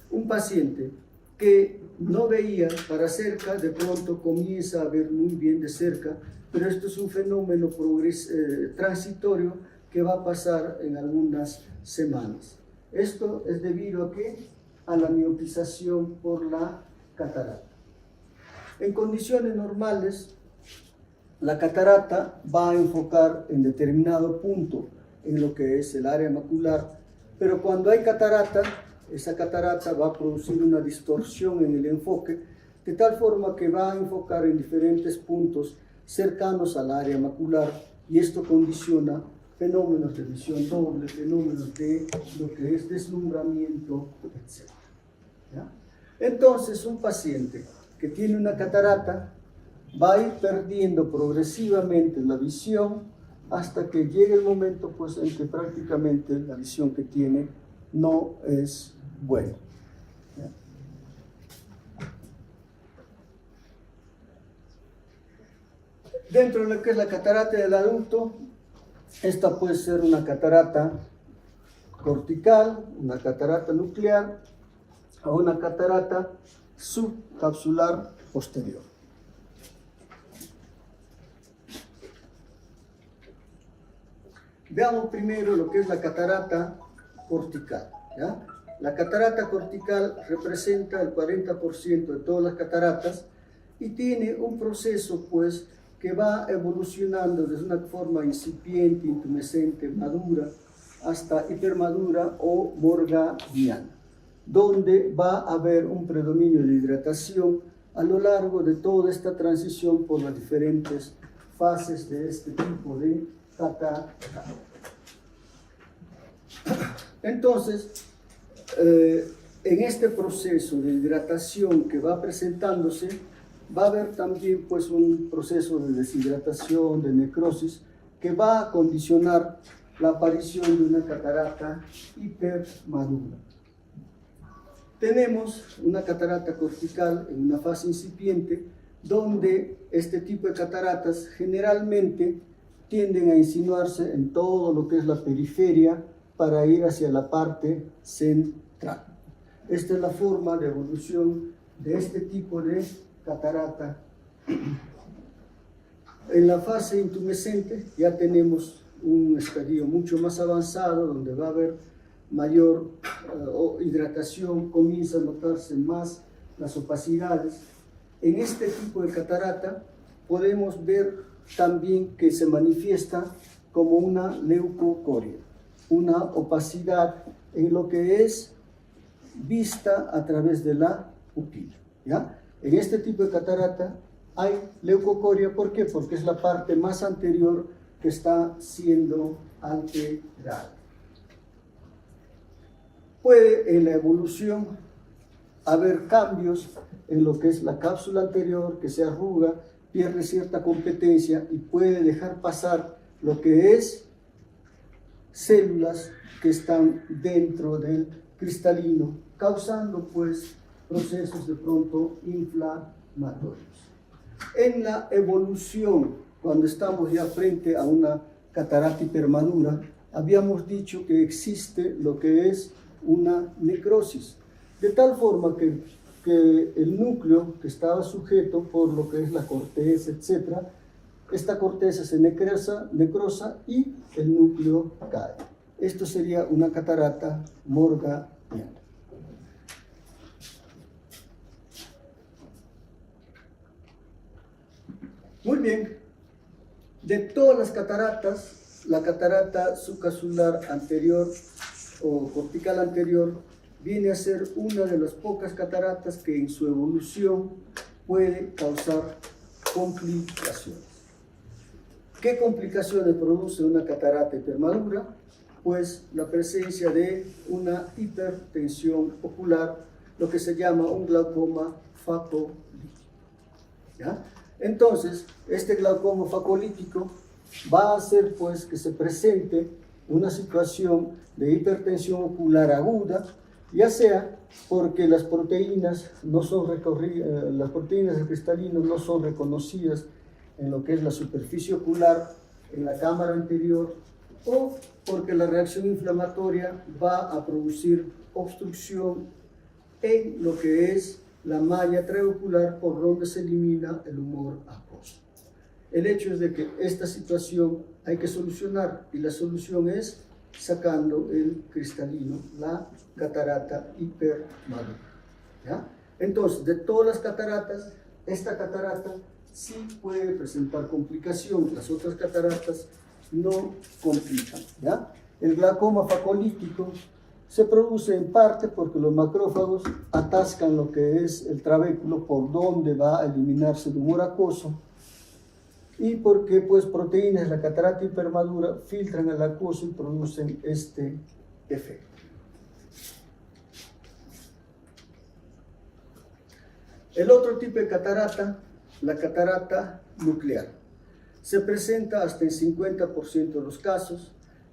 Un paciente que no veía para cerca, de pronto comienza a ver muy bien de cerca, pero esto es un fenómeno transitorio que va a pasar en algunas semanas. Esto es debido a ¿qué? A la miopización por la catarata. En condiciones normales, la catarata va a enfocar en determinado punto en lo que es el área macular, pero cuando hay catarata, esa catarata va a producir una distorsión en el enfoque, de tal forma que va a enfocar en diferentes puntos cercanos al área macular, y esto condiciona fenómenos de visión doble, fenómenos de lo que es deslumbramiento, etc. ¿Ya? Entonces, un paciente que tiene una catarata va a ir perdiendo progresivamente la visión hasta que llegue el momento pues, en que prácticamente la visión que tiene no es buena. Dentro de lo que es la catarata del adulto, esta puede ser una catarata cortical, una catarata nuclear o una catarata subcapsular posterior. Veamos primero lo que es la catarata cortical, ¿ya? La catarata cortical representa el 40% de todas las cataratas y tiene un proceso pues que va evolucionando desde una forma incipiente, intumescente, madura, hasta hipermadura o morganiana, donde va a haber un predominio de hidratación a lo largo de toda esta transición por las diferentes fases de este tipo de catarata. Entonces, en este proceso de hidratación que va presentándose, va a haber también pues, un proceso de deshidratación, de necrosis, que va a condicionar la aparición de una catarata hipermadura. Tenemos una catarata cortical en una fase incipiente, donde este tipo de cataratas generalmente tienden a insinuarse en todo lo que es la periferia para ir hacia la parte central. Esta es la forma de evolución de este tipo de catarata. En la fase intumescente ya tenemos un estadio mucho más avanzado, donde va a haber mayor hidratación, comienza a notarse más las opacidades. En este tipo de catarata podemos ver también que se manifiesta como una leucocoria, una opacidad en lo que es vista a través de la pupila, ¿ya? En este tipo de catarata hay leucocoria, ¿por qué? Porque es la parte más anterior que está siendo alterada. Puede en la evolución haber cambios en lo que es la cápsula anterior, que se arruga, pierde cierta competencia y puede dejar pasar lo que es células que están dentro del cristalino, causando pues procesos de pronto inflamatorios. En la evolución, cuando estamos ya frente a una catarata hipermadura, habíamos dicho que existe lo que es una necrosis, de tal forma que el núcleo que estaba sujeto por lo que es la corteza, etc., esta corteza se necrosa y el núcleo cae. Esto sería una catarata morganiana. Muy bien, de todas las cataratas, la catarata subcapsular anterior o cortical anterior viene a ser una de las pocas cataratas que en su evolución puede causar complicaciones. ¿Qué complicaciones produce una catarata hipermadura? Pues la presencia de una hipertensión ocular, lo que se llama un glaucoma facolítico, ¿ya? Entonces, este glaucoma facolítico va a hacer pues que se presente una situación de hipertensión ocular aguda, ya sea porque las proteínas las proteínas del cristalino no son reconocidas en lo que es la superficie ocular, en la cámara anterior, o porque la reacción inflamatoria va a producir obstrucción en lo que es la malla trabecular, por donde se elimina el humor acuoso. El hecho es de que esta situación hay que solucionar, y la solución es sacando el cristalino, la catarata hipermadura, ¿ya? Entonces, de todas las cataratas, esta catarata sí puede presentar complicación, las otras cataratas no complican, ¿ya? El glaucoma facolítico se produce en parte porque los macrófagos atascan lo que es el trabéculo por donde va a eliminarse el humor acuoso, y porque pues proteínas de la catarata hipermadura filtran al acuoso y producen este efecto. El otro tipo de catarata la catarata nuclear. Se presenta hasta el 50% de los casos.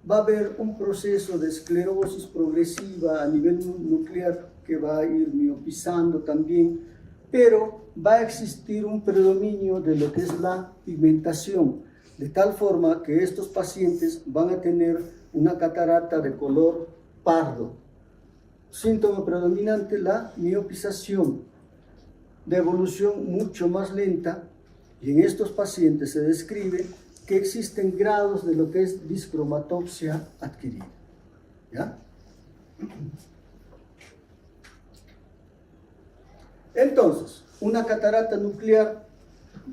Va a haber un proceso de esclerosis progresiva a nivel nuclear que va a ir miopizando también, pero va a existir un predominio de lo que es la pigmentación, de tal forma que estos pacientes van a tener una catarata de color pardo. Síntoma predominante, la miopización, de evolución mucho más lenta, y en estos pacientes se describe que existen grados de lo que es discromatopsia adquirida. ¿Ya? Entonces, una catarata nuclear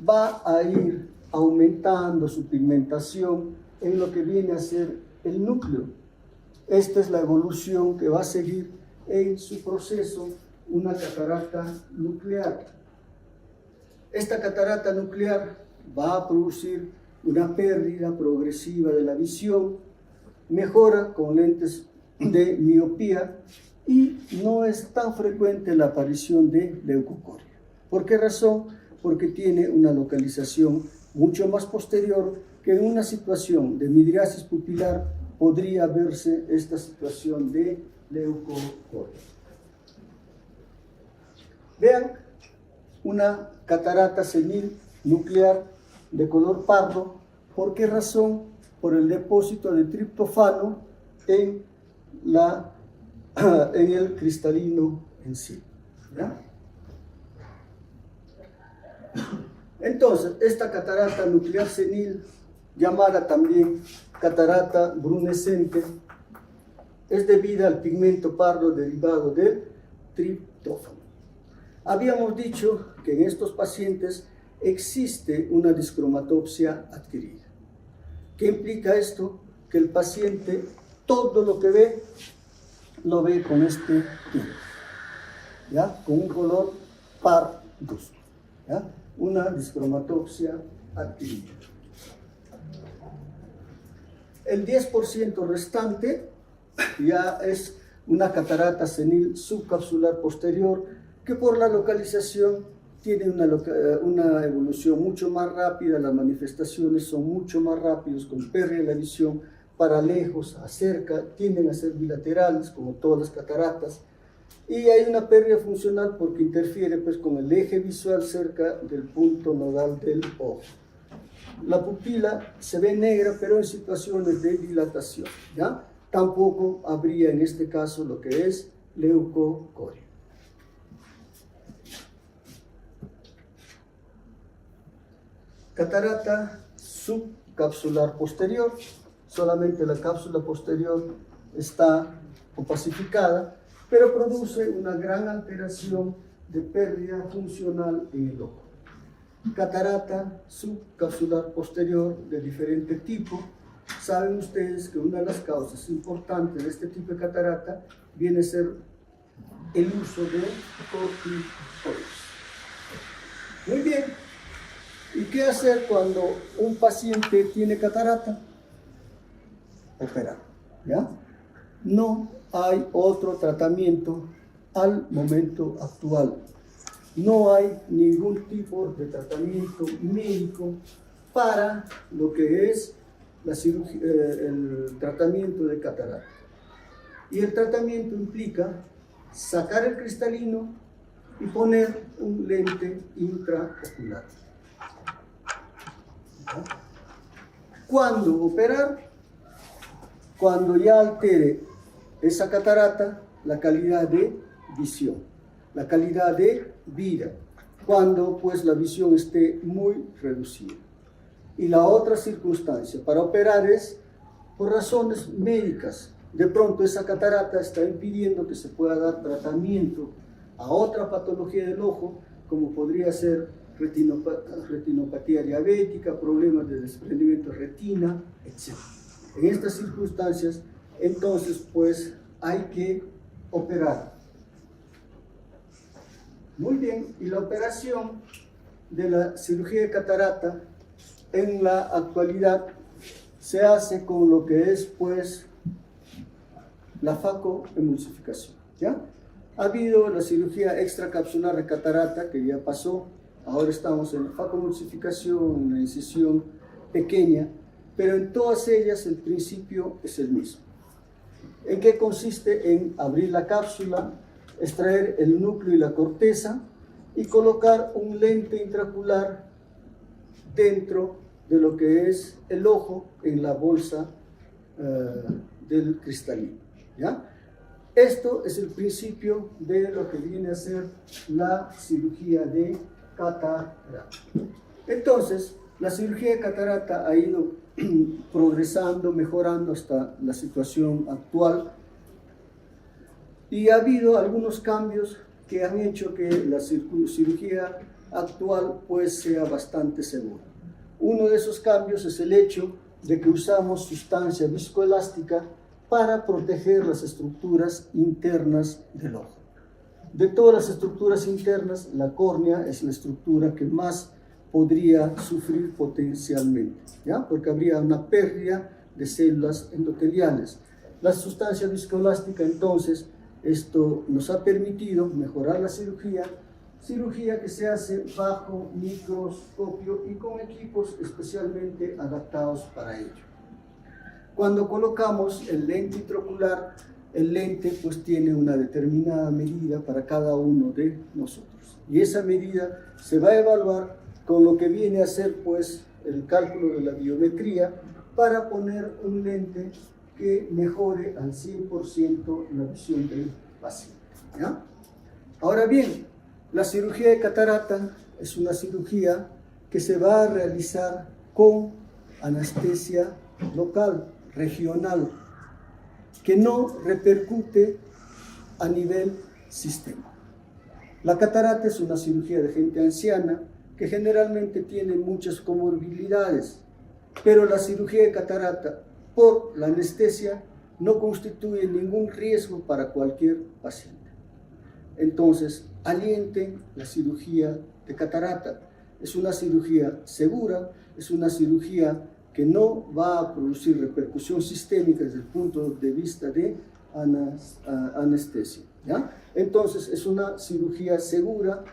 va a ir aumentando su pigmentación en lo que viene a ser el núcleo. Esta es la evolución que va a seguir en su proceso una catarata nuclear. Esta catarata nuclear va a producir una pérdida progresiva de la visión, mejora con lentes de miopía y no es tan frecuente la aparición de leucocoria. ¿Por qué razón? Porque tiene una localización mucho más posterior, que en una situación de midriasis pupilar podría verse esta situación de leucocoria. Vean una catarata senil nuclear de color pardo. ¿Por qué razón? Por el depósito de triptofano en el cristalino en sí. ¿Ya? Entonces, esta catarata nuclear senil, llamada también catarata brunescente, es debida al pigmento pardo derivado del triptófano. Habíamos dicho que en estos pacientes existe una discromatopsia adquirida. ¿Qué implica esto? Que el paciente todo lo que ve, lo ve con este tinte, ¿ya? Con un color pardusco, ¿ya? Una discromatopsia adquirida. El 10% restante ya es una catarata senil subcapsular posterior, que por la localización tiene una evolución mucho más rápida, las manifestaciones son mucho más rápidas, con pérdida de la visión para lejos, a cerca, tienden a ser bilaterales, como todas las cataratas, y hay una pérdida funcional porque interfiere pues, con el eje visual cerca del punto nodal del ojo. La pupila se ve negra, pero en situaciones de dilatación, ¿ya? Tampoco habría en este caso lo que es leucocoria. Catarata subcapsular posterior, solamente la cápsula posterior está opacificada, pero produce una gran alteración de pérdida funcional en el ojo. Catarata subcapsular posterior de diferente tipo. Saben ustedes que una de las causas importantes de este tipo de catarata viene a ser el uso de corticoides. Muy bien. ¿Y qué hacer cuando un paciente tiene catarata? Operar, ¿ya? No hay otro tratamiento al momento actual. No hay ningún tipo de tratamiento médico para lo que es la cirugía, el tratamiento de catarata. Y el tratamiento implica sacar el cristalino y poner un lente intraocular. ¿Cuándo operar? Cuando ya altere esa catarata la calidad de visión, la calidad de vida, cuando pues la visión esté muy reducida. Y la otra circunstancia para operar es por razones médicas. De pronto esa catarata está impidiendo que se pueda dar tratamiento a otra patología del ojo, como podría ser retinopatía diabética, problemas de desprendimiento de retina, etc. En estas circunstancias, entonces, pues, hay que operar. Muy bien, y la operación de la cirugía de catarata en la actualidad se hace con lo que es, pues, la facoemulsificación, ¿ya? Ha habido la cirugía extracapsular de catarata, que ya pasó, ahora estamos en facomulsificación, en la incisión pequeña, pero en todas ellas el principio es el mismo. ¿En qué consiste? En abrir la cápsula, extraer el núcleo y la corteza y colocar un lente intraocular dentro de lo que es el ojo en la bolsa del cristalino, ¿ya? Esto es el principio de lo que viene a ser la cirugía de catarata. Entonces, la cirugía de catarata ha ido progresando, mejorando hasta la situación actual, y ha habido algunos cambios que han hecho que la cirugía actual pues sea bastante segura. Uno de esos cambios es el hecho de que usamos sustancia viscoelástica para proteger las estructuras internas del ojo. De todas las estructuras internas, la córnea es la estructura que más podría sufrir potencialmente, ¿ya? Porque habría una pérdida de células endoteliales. La sustancia viscoelástica, entonces, esto nos ha permitido mejorar la cirugía que se hace bajo microscopio y con equipos especialmente adaptados para ello. Cuando colocamos el lente intraocular, el lente pues tiene una determinada medida para cada uno de nosotros. Y esa medida se va a evaluar con lo que viene a ser pues el cálculo de la biometría para poner un lente que mejore al 100% la visión del paciente, ¿ya? Ahora bien, la cirugía de catarata es una cirugía que se va a realizar con anestesia local, regional, que no repercute a nivel sistema. La catarata es una cirugía de gente anciana que generalmente tiene muchas comorbilidades, pero la cirugía de catarata por la anestesia no constituye ningún riesgo para cualquier paciente. Entonces, alienten la cirugía de catarata. Es una cirugía segura, es una cirugía que no va a producir repercusión sistémica desde el punto de vista de anestesia, ¿ya? Entonces, es una cirugía segura,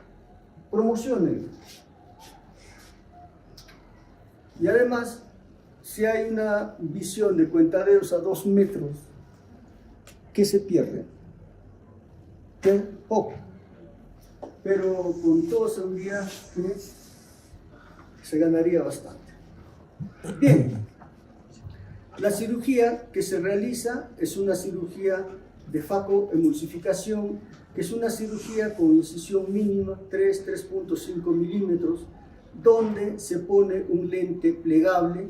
promocionen. Y además, si hay una visión de cuentaderos a 2 metros, ¿qué se pierde? ¿Qué? Poco. Pero con toda seguridad se ganaría bastante. Bien, la cirugía que se realiza es una cirugía de facoemulsificación, que es una cirugía con incisión mínima, 3.5 milímetros, donde se pone un lente plegable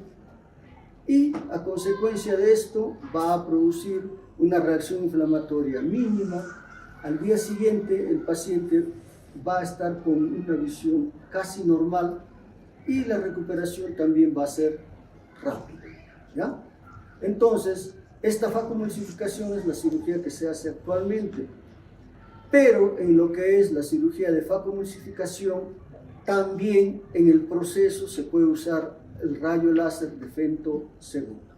y a consecuencia de esto va a producir una reacción inflamatoria mínima. Al día siguiente el paciente va a estar con una visión casi normal y la recuperación también va a ser rápida, ¿ya? Entonces, esta facomulsificación es la cirugía que se hace actualmente, pero en lo que es la cirugía de facomulsificación, también en el proceso se puede usar el rayo láser de femtosegundo.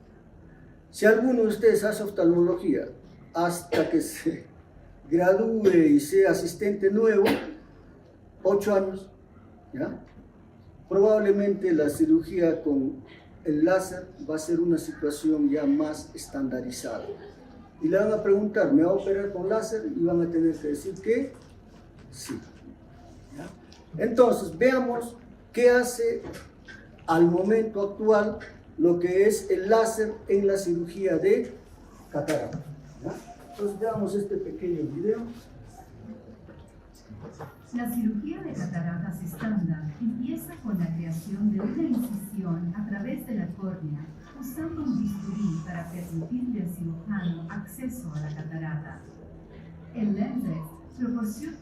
Si alguno de ustedes hace oftalmología hasta que se gradúe y sea asistente nuevo, 8 años, ¿ya? Probablemente la cirugía con el láser va a ser una situación ya más estandarizada. Y le van a preguntar, ¿me va a operar con láser? Y van a tener que decir que sí, ¿ya? Entonces, veamos qué hace al momento actual lo que es el láser en la cirugía de catarata, ¿ya? Entonces, veamos este pequeño video. La cirugía de cataratas estándar empieza con la creación de una incisión a través de la córnea, usando un bisturí para permitirle al cirujano acceso a la catarata. El lente proporciona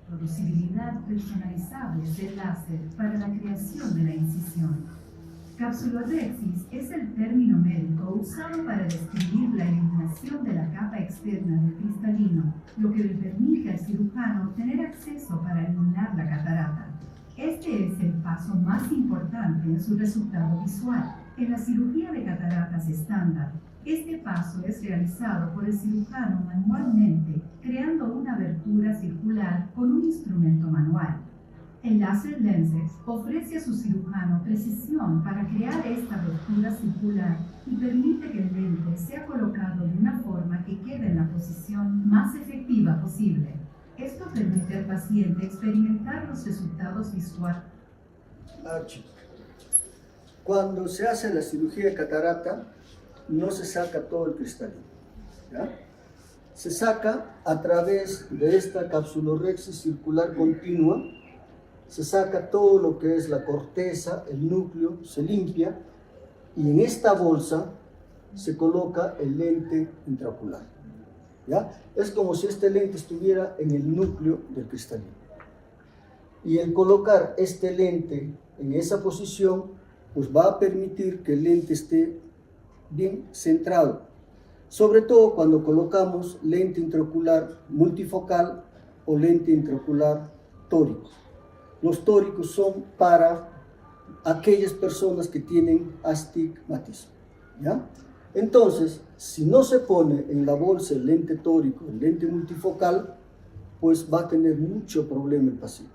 producibilidad personalizable del láser para la creación de la incisión. Capsulorhexis es el término médico usado para describir la eliminación de la capa externa del cristalino, lo que le permite al cirujano tener acceso para eliminar la catarata. Este es el paso más importante en su resultado visual. En la cirugía de cataratas estándar, este paso es realizado por el cirujano manualmente, creando una abertura circular con un instrumento manual. El láser Lensex ofrece a su cirujano precisión para crear esta abertura circular y permite que el lente sea colocado de una forma que quede en la posición más efectiva posible. Esto permite al paciente experimentar los resultados visuales. Cuando se hace la cirugía de catarata, no se saca todo el cristalino, ¿ya? Se saca a través de esta capsulorhexis circular continua, se saca todo lo que es la corteza, el núcleo, se limpia y en esta bolsa se coloca el lente intraocular, ¿ya? Es como si este lente estuviera en el núcleo del cristalino. Y el colocar este lente en esa posición, pues va a permitir que el lente esté bien centrado. Sobre todo cuando colocamos lente intraocular multifocal o lente intraocular tórico. Los tóricos son para aquellas personas que tienen astigmatismo, ¿ya? Entonces, si no se pone en la bolsa el lente tórico, el lente multifocal, pues va a tener mucho problema el paciente.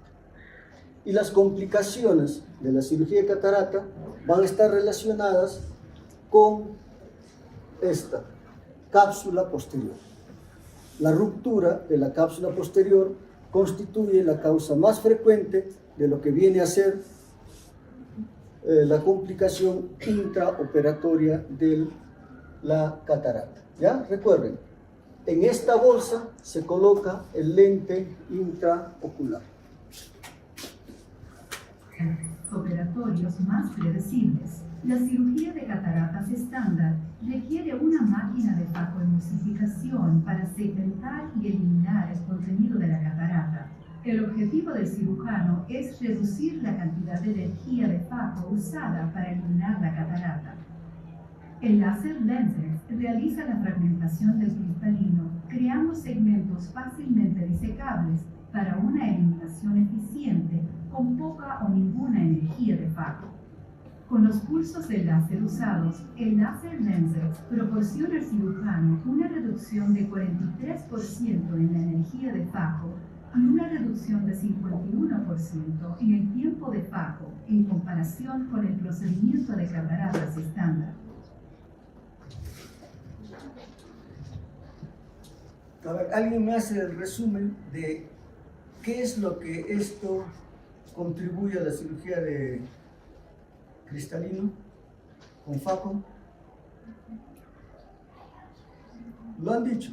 Y las complicaciones de la cirugía de catarata van a estar relacionadas con esta cápsula posterior. La ruptura de la cápsula posterior constituye la causa más frecuente de lo que viene a ser la complicación intraoperatoria de la catarata. ¿Ya? Recuerden, en esta bolsa se coloca el lente intraocular. Operatorios más predecibles. La cirugía de cataratas estándar requiere una máquina de facoemulsificación para segmentar y eliminar el contenido de la catarata. El objetivo del cirujano es reducir la cantidad de energía de faco usada para eliminar la catarata. El láser Lensex realiza la fragmentación del cristalino, creando segmentos fácilmente disecables para una eliminación eficiente con poca o ninguna energía de faco. Con los pulsos de láser usados, el láser Lensex proporciona al cirujano una reducción de 43% en la energía de faco y una reducción de 51% en el tiempo de faco en comparación con el procedimiento de cataratas estándar. A ver, ¿alguien me hace el resumen de qué es lo que esto contribuye a la cirugía de cristalino con faco? ¿Lo han dicho?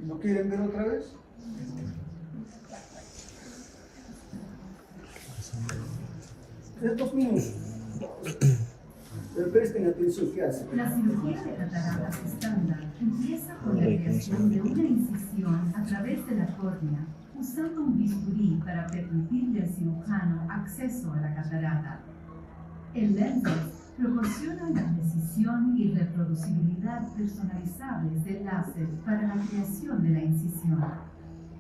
¿Lo quieren ver otra vez? Es 2 minutos. Pero presten atención, ¿qué hace? La cirugía de cataratas estándar empieza con la creación de una incisión a través de la córnea, usando un bisturí para permitirle al cirujano acceso a la catarata. El Lensex proporciona la precisión y reproducibilidad personalizables del láser para la creación de la incisión.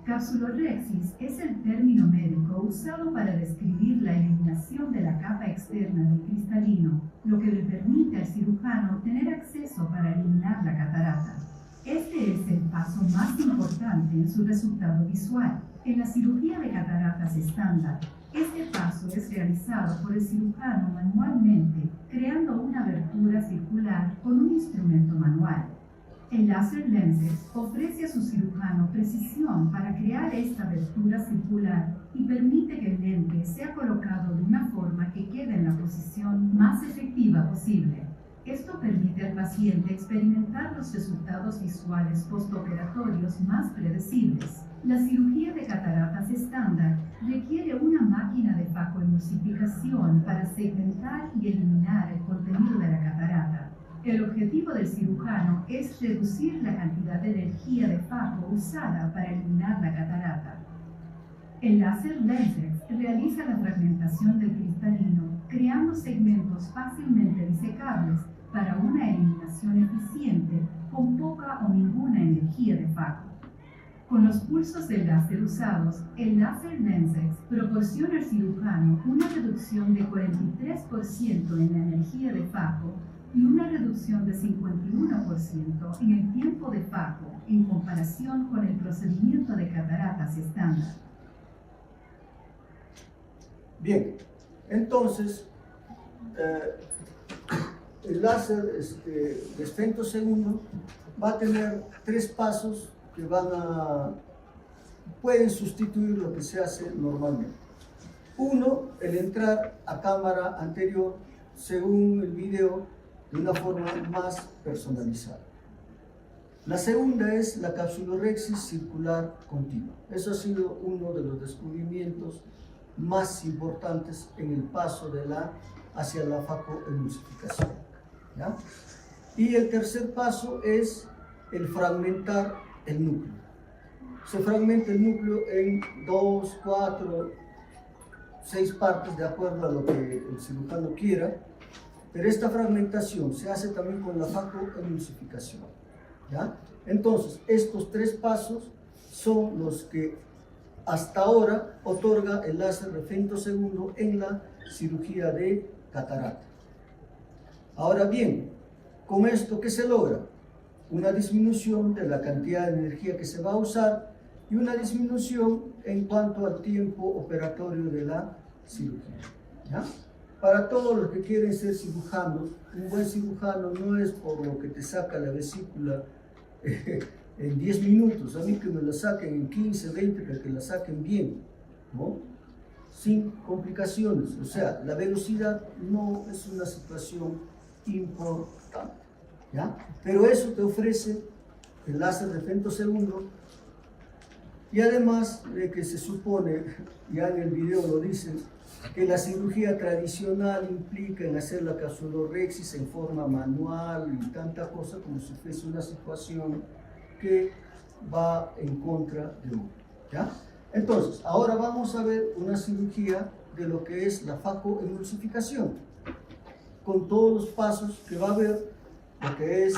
Capsulorhexis es el término médico usado para describir la eliminación de la capa externa del cristalino, lo que le permite al cirujano tener acceso para eliminar la catarata. Este es el paso más importante en su resultado visual. En la cirugía de cataratas estándar, este paso es realizado por el cirujano manualmente, creando una abertura circular con un instrumento manual. El láser Lensex ofrece a su cirujano precisión para crear esta abertura circular y permite que el lente sea colocado de una forma que quede en la posición más efectiva posible. Esto permite al paciente experimentar los resultados visuales postoperatorios más predecibles. La cirugía de cataratas estándar requiere una máquina de facoemulsificación para segmentar y eliminar el contenido de la catarata. El objetivo del cirujano es reducir la cantidad de energía de faco usada para eliminar la catarata. El láser Lensex realiza la fragmentación del cristalino, creando segmentos fácilmente disecables para una eliminación eficiente con poca o ninguna energía de faco. Con los pulsos del láser usados, el láser Lensex proporciona al cirujano una reducción de 43% en la energía de faco y una reducción de 51% en el tiempo de faco en comparación con el procedimiento de cataratas estándar. Bien, entonces, el láser de femtosegundo va a tener 3 pasos que pueden sustituir lo que se hace normalmente. Uno, el entrar a cámara anterior, según el video, de una forma más personalizada. La segunda es la capsulorhexis circular continua. Eso ha sido uno de los descubrimientos más importantes en el paso hacia la facoemulsificación, ¿ya? Y el tercer paso es el fragmentar el núcleo. Se fragmenta el núcleo en 2, 4, 6 partes, de acuerdo a lo que el cirujano quiera, pero esta fragmentación se hace también con la facoemulsificación, ¿ya? Entonces, estos 3 pasos son los que hasta ahora otorga el láser de femtosegundo en la cirugía de catarata. Ahora bien, con esto, ¿qué se logra? Una disminución de la cantidad de energía que se va a usar y una disminución en cuanto al tiempo operatorio de la cirugía, ¿ya? Para todos los que quieren ser cirujanos, un buen cirujano no es por lo que te saca la vesícula en 10 minutos, a mí que me la saquen en 15, 20, pero que la saquen bien, ¿no? Sin complicaciones. O sea, la velocidad no es una situación importante, ¿ya? Pero eso te ofrece el láser de femtosegundo, y además de que se supone, ya en el video lo dicen, que la cirugía tradicional implica en hacer la capsulorhexis en forma manual y tanta cosa, como si fuese una situación que va en contra de uno, ¿ya? Entonces, ahora vamos a ver una cirugía de lo que es la facoemulsificación, con todos los pasos que va a haber, lo que es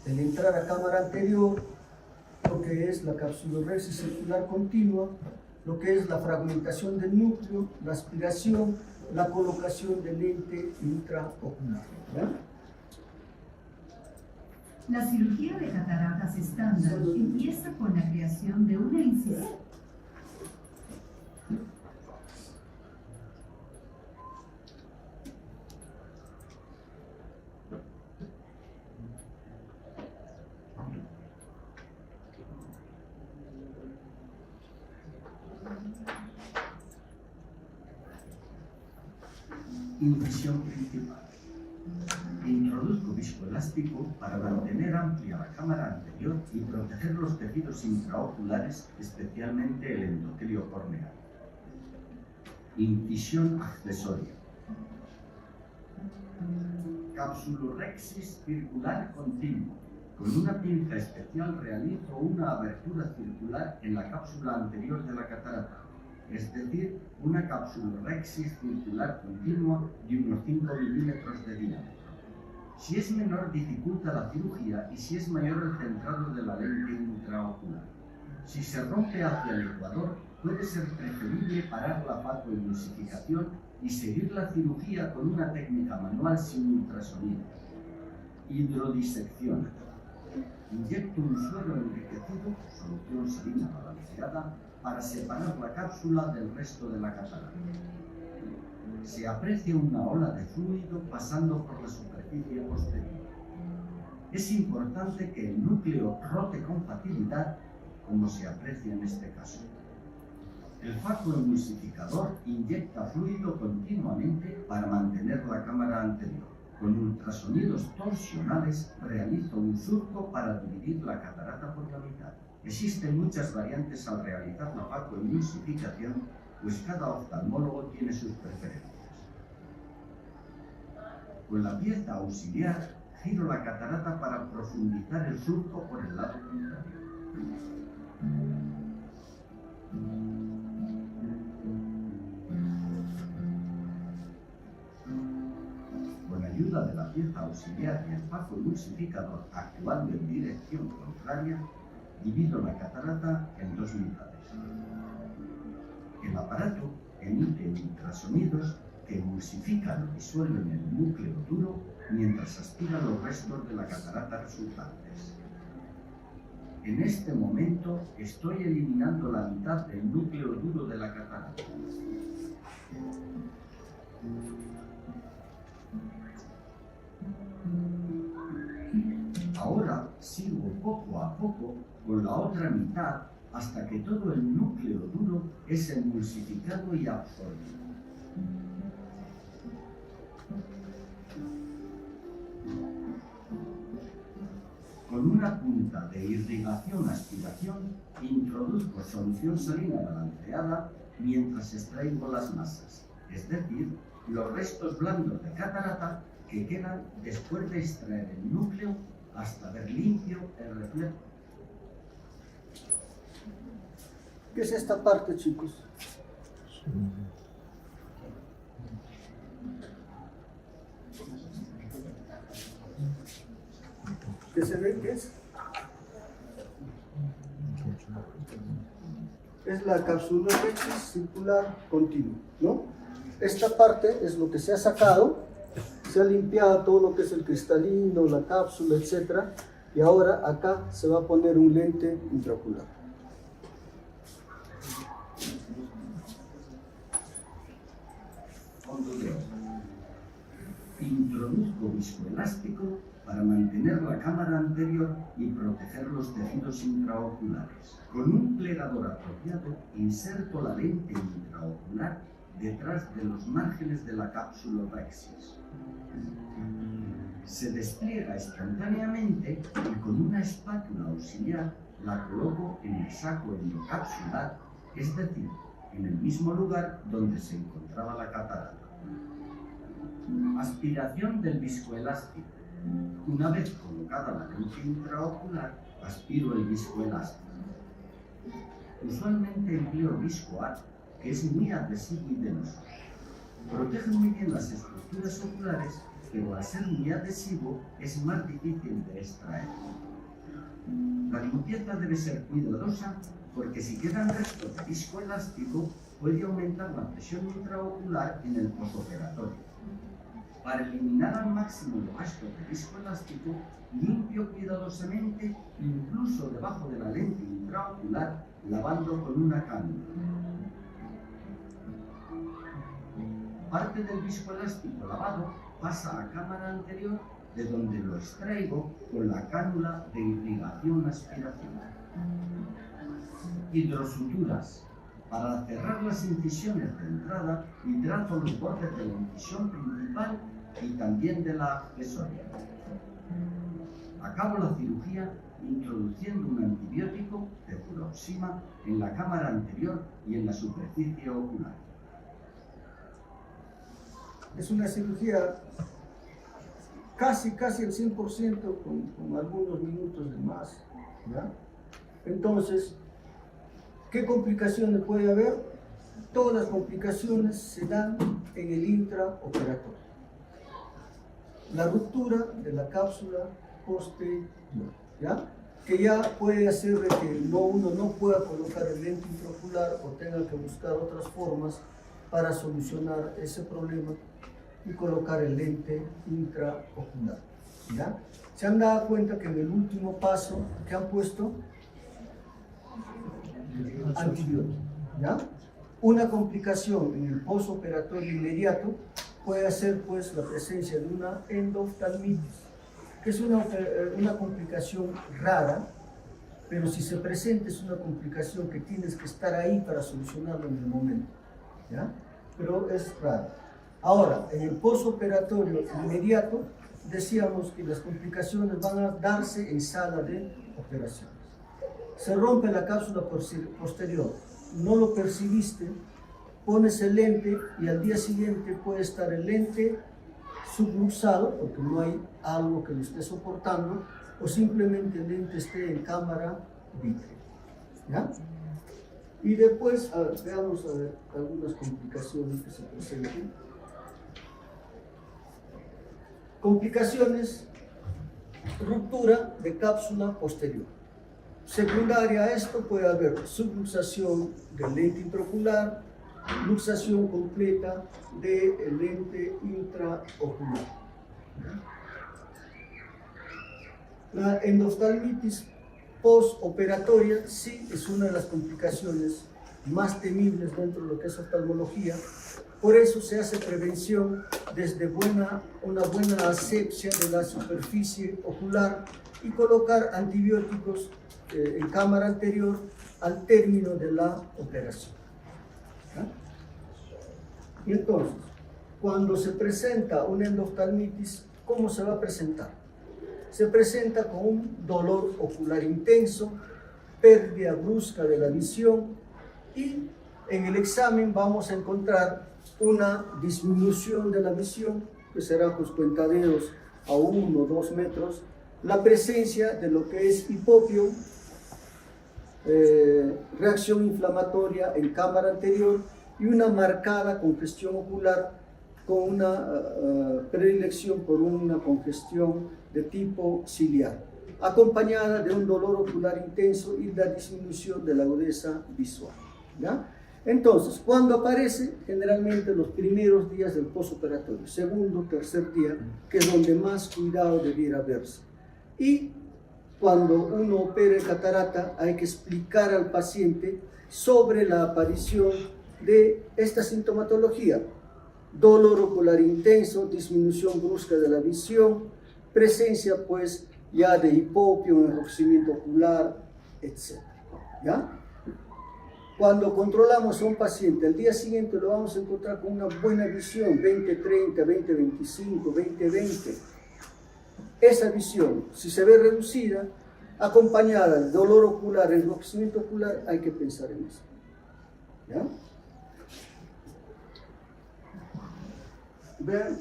el entrar a cámara anterior, lo que es la capsulorhexis circular continua, lo que es la fragmentación del núcleo, la aspiración, la colocación de lente intraocular, ¿ya? La cirugía de cataratas estándar empieza con la creación de una incisión. Incisión principal. Introduzco viscoelástico para mantener amplia la cámara anterior y proteger los tejidos intraoculares, especialmente el endotelio corneal. Incisión accesoria. Capsulorhexis circular continua. Con una pinza especial realizo una abertura circular en la cápsula anterior de la catarata, es decir, una capsulorhexis circular continua de unos 5 milímetros de diámetro. Si es menor, dificulta la cirugía, y si es mayor, el centrado de la lente intraocular. Si se rompe hacia el ecuador, puede ser preferible parar la facoemulsificación y seguir la cirugía con una técnica manual sin ultrasonido. Hidrodisección. Inyecto un suero enriquecido, solución serina balanceada, para separar la cápsula del resto de la catarata. Se aprecia una ola de fluido pasando por la superficie posterior. Es importante que el núcleo rote con facilidad, como se aprecia en este caso. El facoemulsificador inyecta fluido continuamente para mantener la cámara anterior. Con ultrasonidos torsionales realizo un surco para dividir la catarata por la mitad. Existen muchas variantes al realizar la facoemulsificación, pues cada oftalmólogo tiene sus preferencias. Con la pieza auxiliar giro la catarata para profundizar el surco por el lado contrario. Con ayuda de la pieza auxiliar y el facoemulsificador actuando en dirección contraria, divido la catarata en 2 mitades. El aparato emite ultrasonidos que emulsifican y disuelven el núcleo duro mientras aspira los restos de la catarata resultantes. En este momento estoy eliminando la mitad del núcleo duro de la catarata. Ahora sigo poco a poco con la otra mitad hasta que todo el núcleo duro es emulsificado y absorbido. Con una punta de irrigación-aspiración introduzco solución salina balanceada mientras extraigo las masas, es decir, los restos blandos de catarata que quedan después de extraer el núcleo hasta ver limpio el reflejo. ¿Qué es esta parte, chicos? ¿Qué se ve que es? Es la cápsula circular continua, ¿no? Esta parte es lo que se ha sacado, se ha limpiado todo lo que es el cristalino, la cápsula, etc. Y ahora acá se va a poner un lente intraocular. Introduzco viscoelástico para mantener la cámara anterior y proteger los tejidos intraoculares. Con un plegador apropiado inserto la lente intraocular detrás de los márgenes de la cápsula Rexis. Se despliega espontáneamente y con una espátula auxiliar la coloco en el saco endocapsular, es decir, en el mismo lugar donde se encontraba la catarata. Aspiración del viscoelástico. Una vez colocada la lente intraocular, aspiro el viscoelástico. Usualmente empleo viscoat, que es muy adhesivo y denso. Protege muy bien las estructuras oculares, pero al ser muy adhesivo es más difícil de extraer. La limpieza debe ser cuidadosa porque si quedan restos de viscoelástico puede aumentar la presión intraocular en el posoperatorio. Para eliminar al máximo los restos de viscoelástico, limpio cuidadosamente, incluso debajo de la lente intraocular, lavando con una cánula. Parte del viscoelástico lavado pasa a cámara anterior, de donde lo extraigo con la cánula de irrigación-aspiración. Hidrosuturas. Para cerrar las incisiones de entrada, hidrato los bordes de la incisión principal y también de la accesoria. Acabo la cirugía introduciendo un antibiótico, cefuroxima, en la cámara anterior y en la superficie ocular. Es una cirugía casi al 100% con algunos minutos de más, ¿ya? Entonces, ¿qué complicaciones puede haber? Todas las complicaciones se dan en el intraoperatorio. La ruptura de la cápsula posterior, ¿ya? Que ya puede hacer de que uno no pueda colocar el lente intraocular o tenga que buscar otras formas para solucionar ese problema y colocar el lente intraocular, ¿ya? Se han dado cuenta que en el último paso que han puesto antibiótico, ¿ya? Una complicación en el posoperatorio inmediato puede ser pues la presencia de una endoftalmitis, que es una complicación rara, pero si se presenta es una complicación que tienes que estar ahí para solucionarlo en el momento, ¿ya? Pero es rara. Ahora, en el posoperatorio inmediato, decíamos que las complicaciones van a darse en sala de operaciones. Se rompe la cápsula posterior, no lo percibiste, pones el lente y al día siguiente puede estar el lente subluxado, porque no hay algo que lo esté soportando, o simplemente el lente esté en cámara vitrea, ¿ya? Y después, veamos algunas complicaciones que se presenten. Complicaciones, ruptura de cápsula posterior. Secundaria a esto puede haber subluxación del lente intraocular, luxación completa del lente intraocular. La endoftalmitis postoperatoria sí es una de las complicaciones más temibles dentro de lo que es oftalmología, Por eso se hace prevención desde una buena asepsia de la superficie ocular y colocar antibióticos en cámara anterior al término de la operación. Y entonces, cuando se presenta una endoftalmitis, ¿cómo se va a presentar? Se presenta con un dolor ocular intenso, pérdida brusca de la visión, y en el examen vamos a encontrar una disminución de la visión, que será pues cuentadeos a 1 o 2 metros, la presencia de lo que es hipopio, reacción inflamatoria en cámara anterior y una marcada congestión ocular con una predilección por una congestión de tipo ciliar, acompañada de un dolor ocular intenso y la disminución de la agudeza visual. ¿Ya? Entonces, cuando aparece, generalmente los primeros días del postoperatorio, segundo, tercer día, que es donde más cuidado debiera verse. Y cuando uno opera en catarata, hay que explicar al paciente sobre la aparición de esta sintomatología: dolor ocular intenso, disminución brusca de la visión, presencia pues ya de hipopio, enrojecimiento ocular, etc. ¿Ya? Cuando controlamos a un paciente, al día siguiente lo vamos a encontrar con una buena visión, 20-30, 20-25, 20-20. Esa visión, si se ve reducida, acompañada de dolor ocular, enrojecimiento ocular, hay que pensar en eso. ¿Ya? Vean,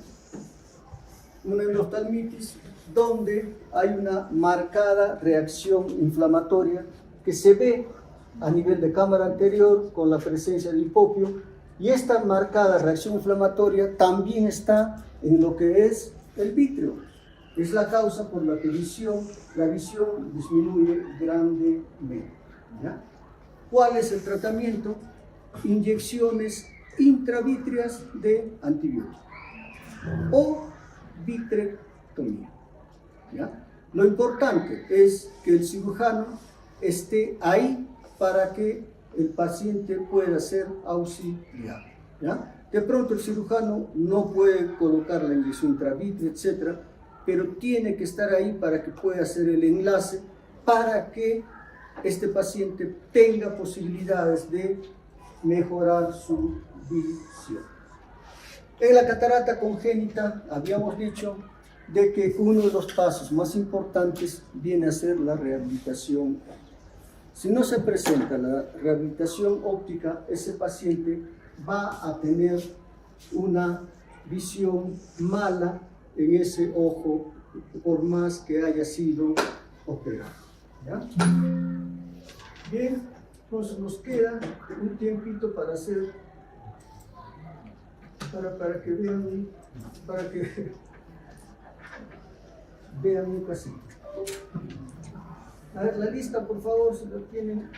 una endoftalmitis donde hay una marcada reacción inflamatoria que se ve a nivel de cámara anterior con la presencia de hipopio, y esta marcada reacción inflamatoria también está en lo que es el vítreo. Es la causa por la que la visión disminuye grandemente. ¿Ya? ¿Cuál es el tratamiento? Inyecciones intravítreas de antibióticos o vitrectomía. ¿Ya? Lo importante es que el cirujano esté ahí para que el paciente pueda ser auxiliado. ¿Ya? De pronto el cirujano no puede colocar la inyección intravítrea, etc., pero tiene que estar ahí para que pueda hacer el enlace para que este paciente tenga posibilidades de mejorar su visión. En la catarata congénita habíamos dicho de que uno de los pasos más importantes viene a ser la rehabilitación. Si no se presenta la rehabilitación óptica, ese paciente va a tener una visión mala en ese ojo, por más que haya sido operado. ¿Ya? Bien, entonces nos queda un tiempito para hacer, para que vean un casito. A ver, la lista, por favor, si lo tienen.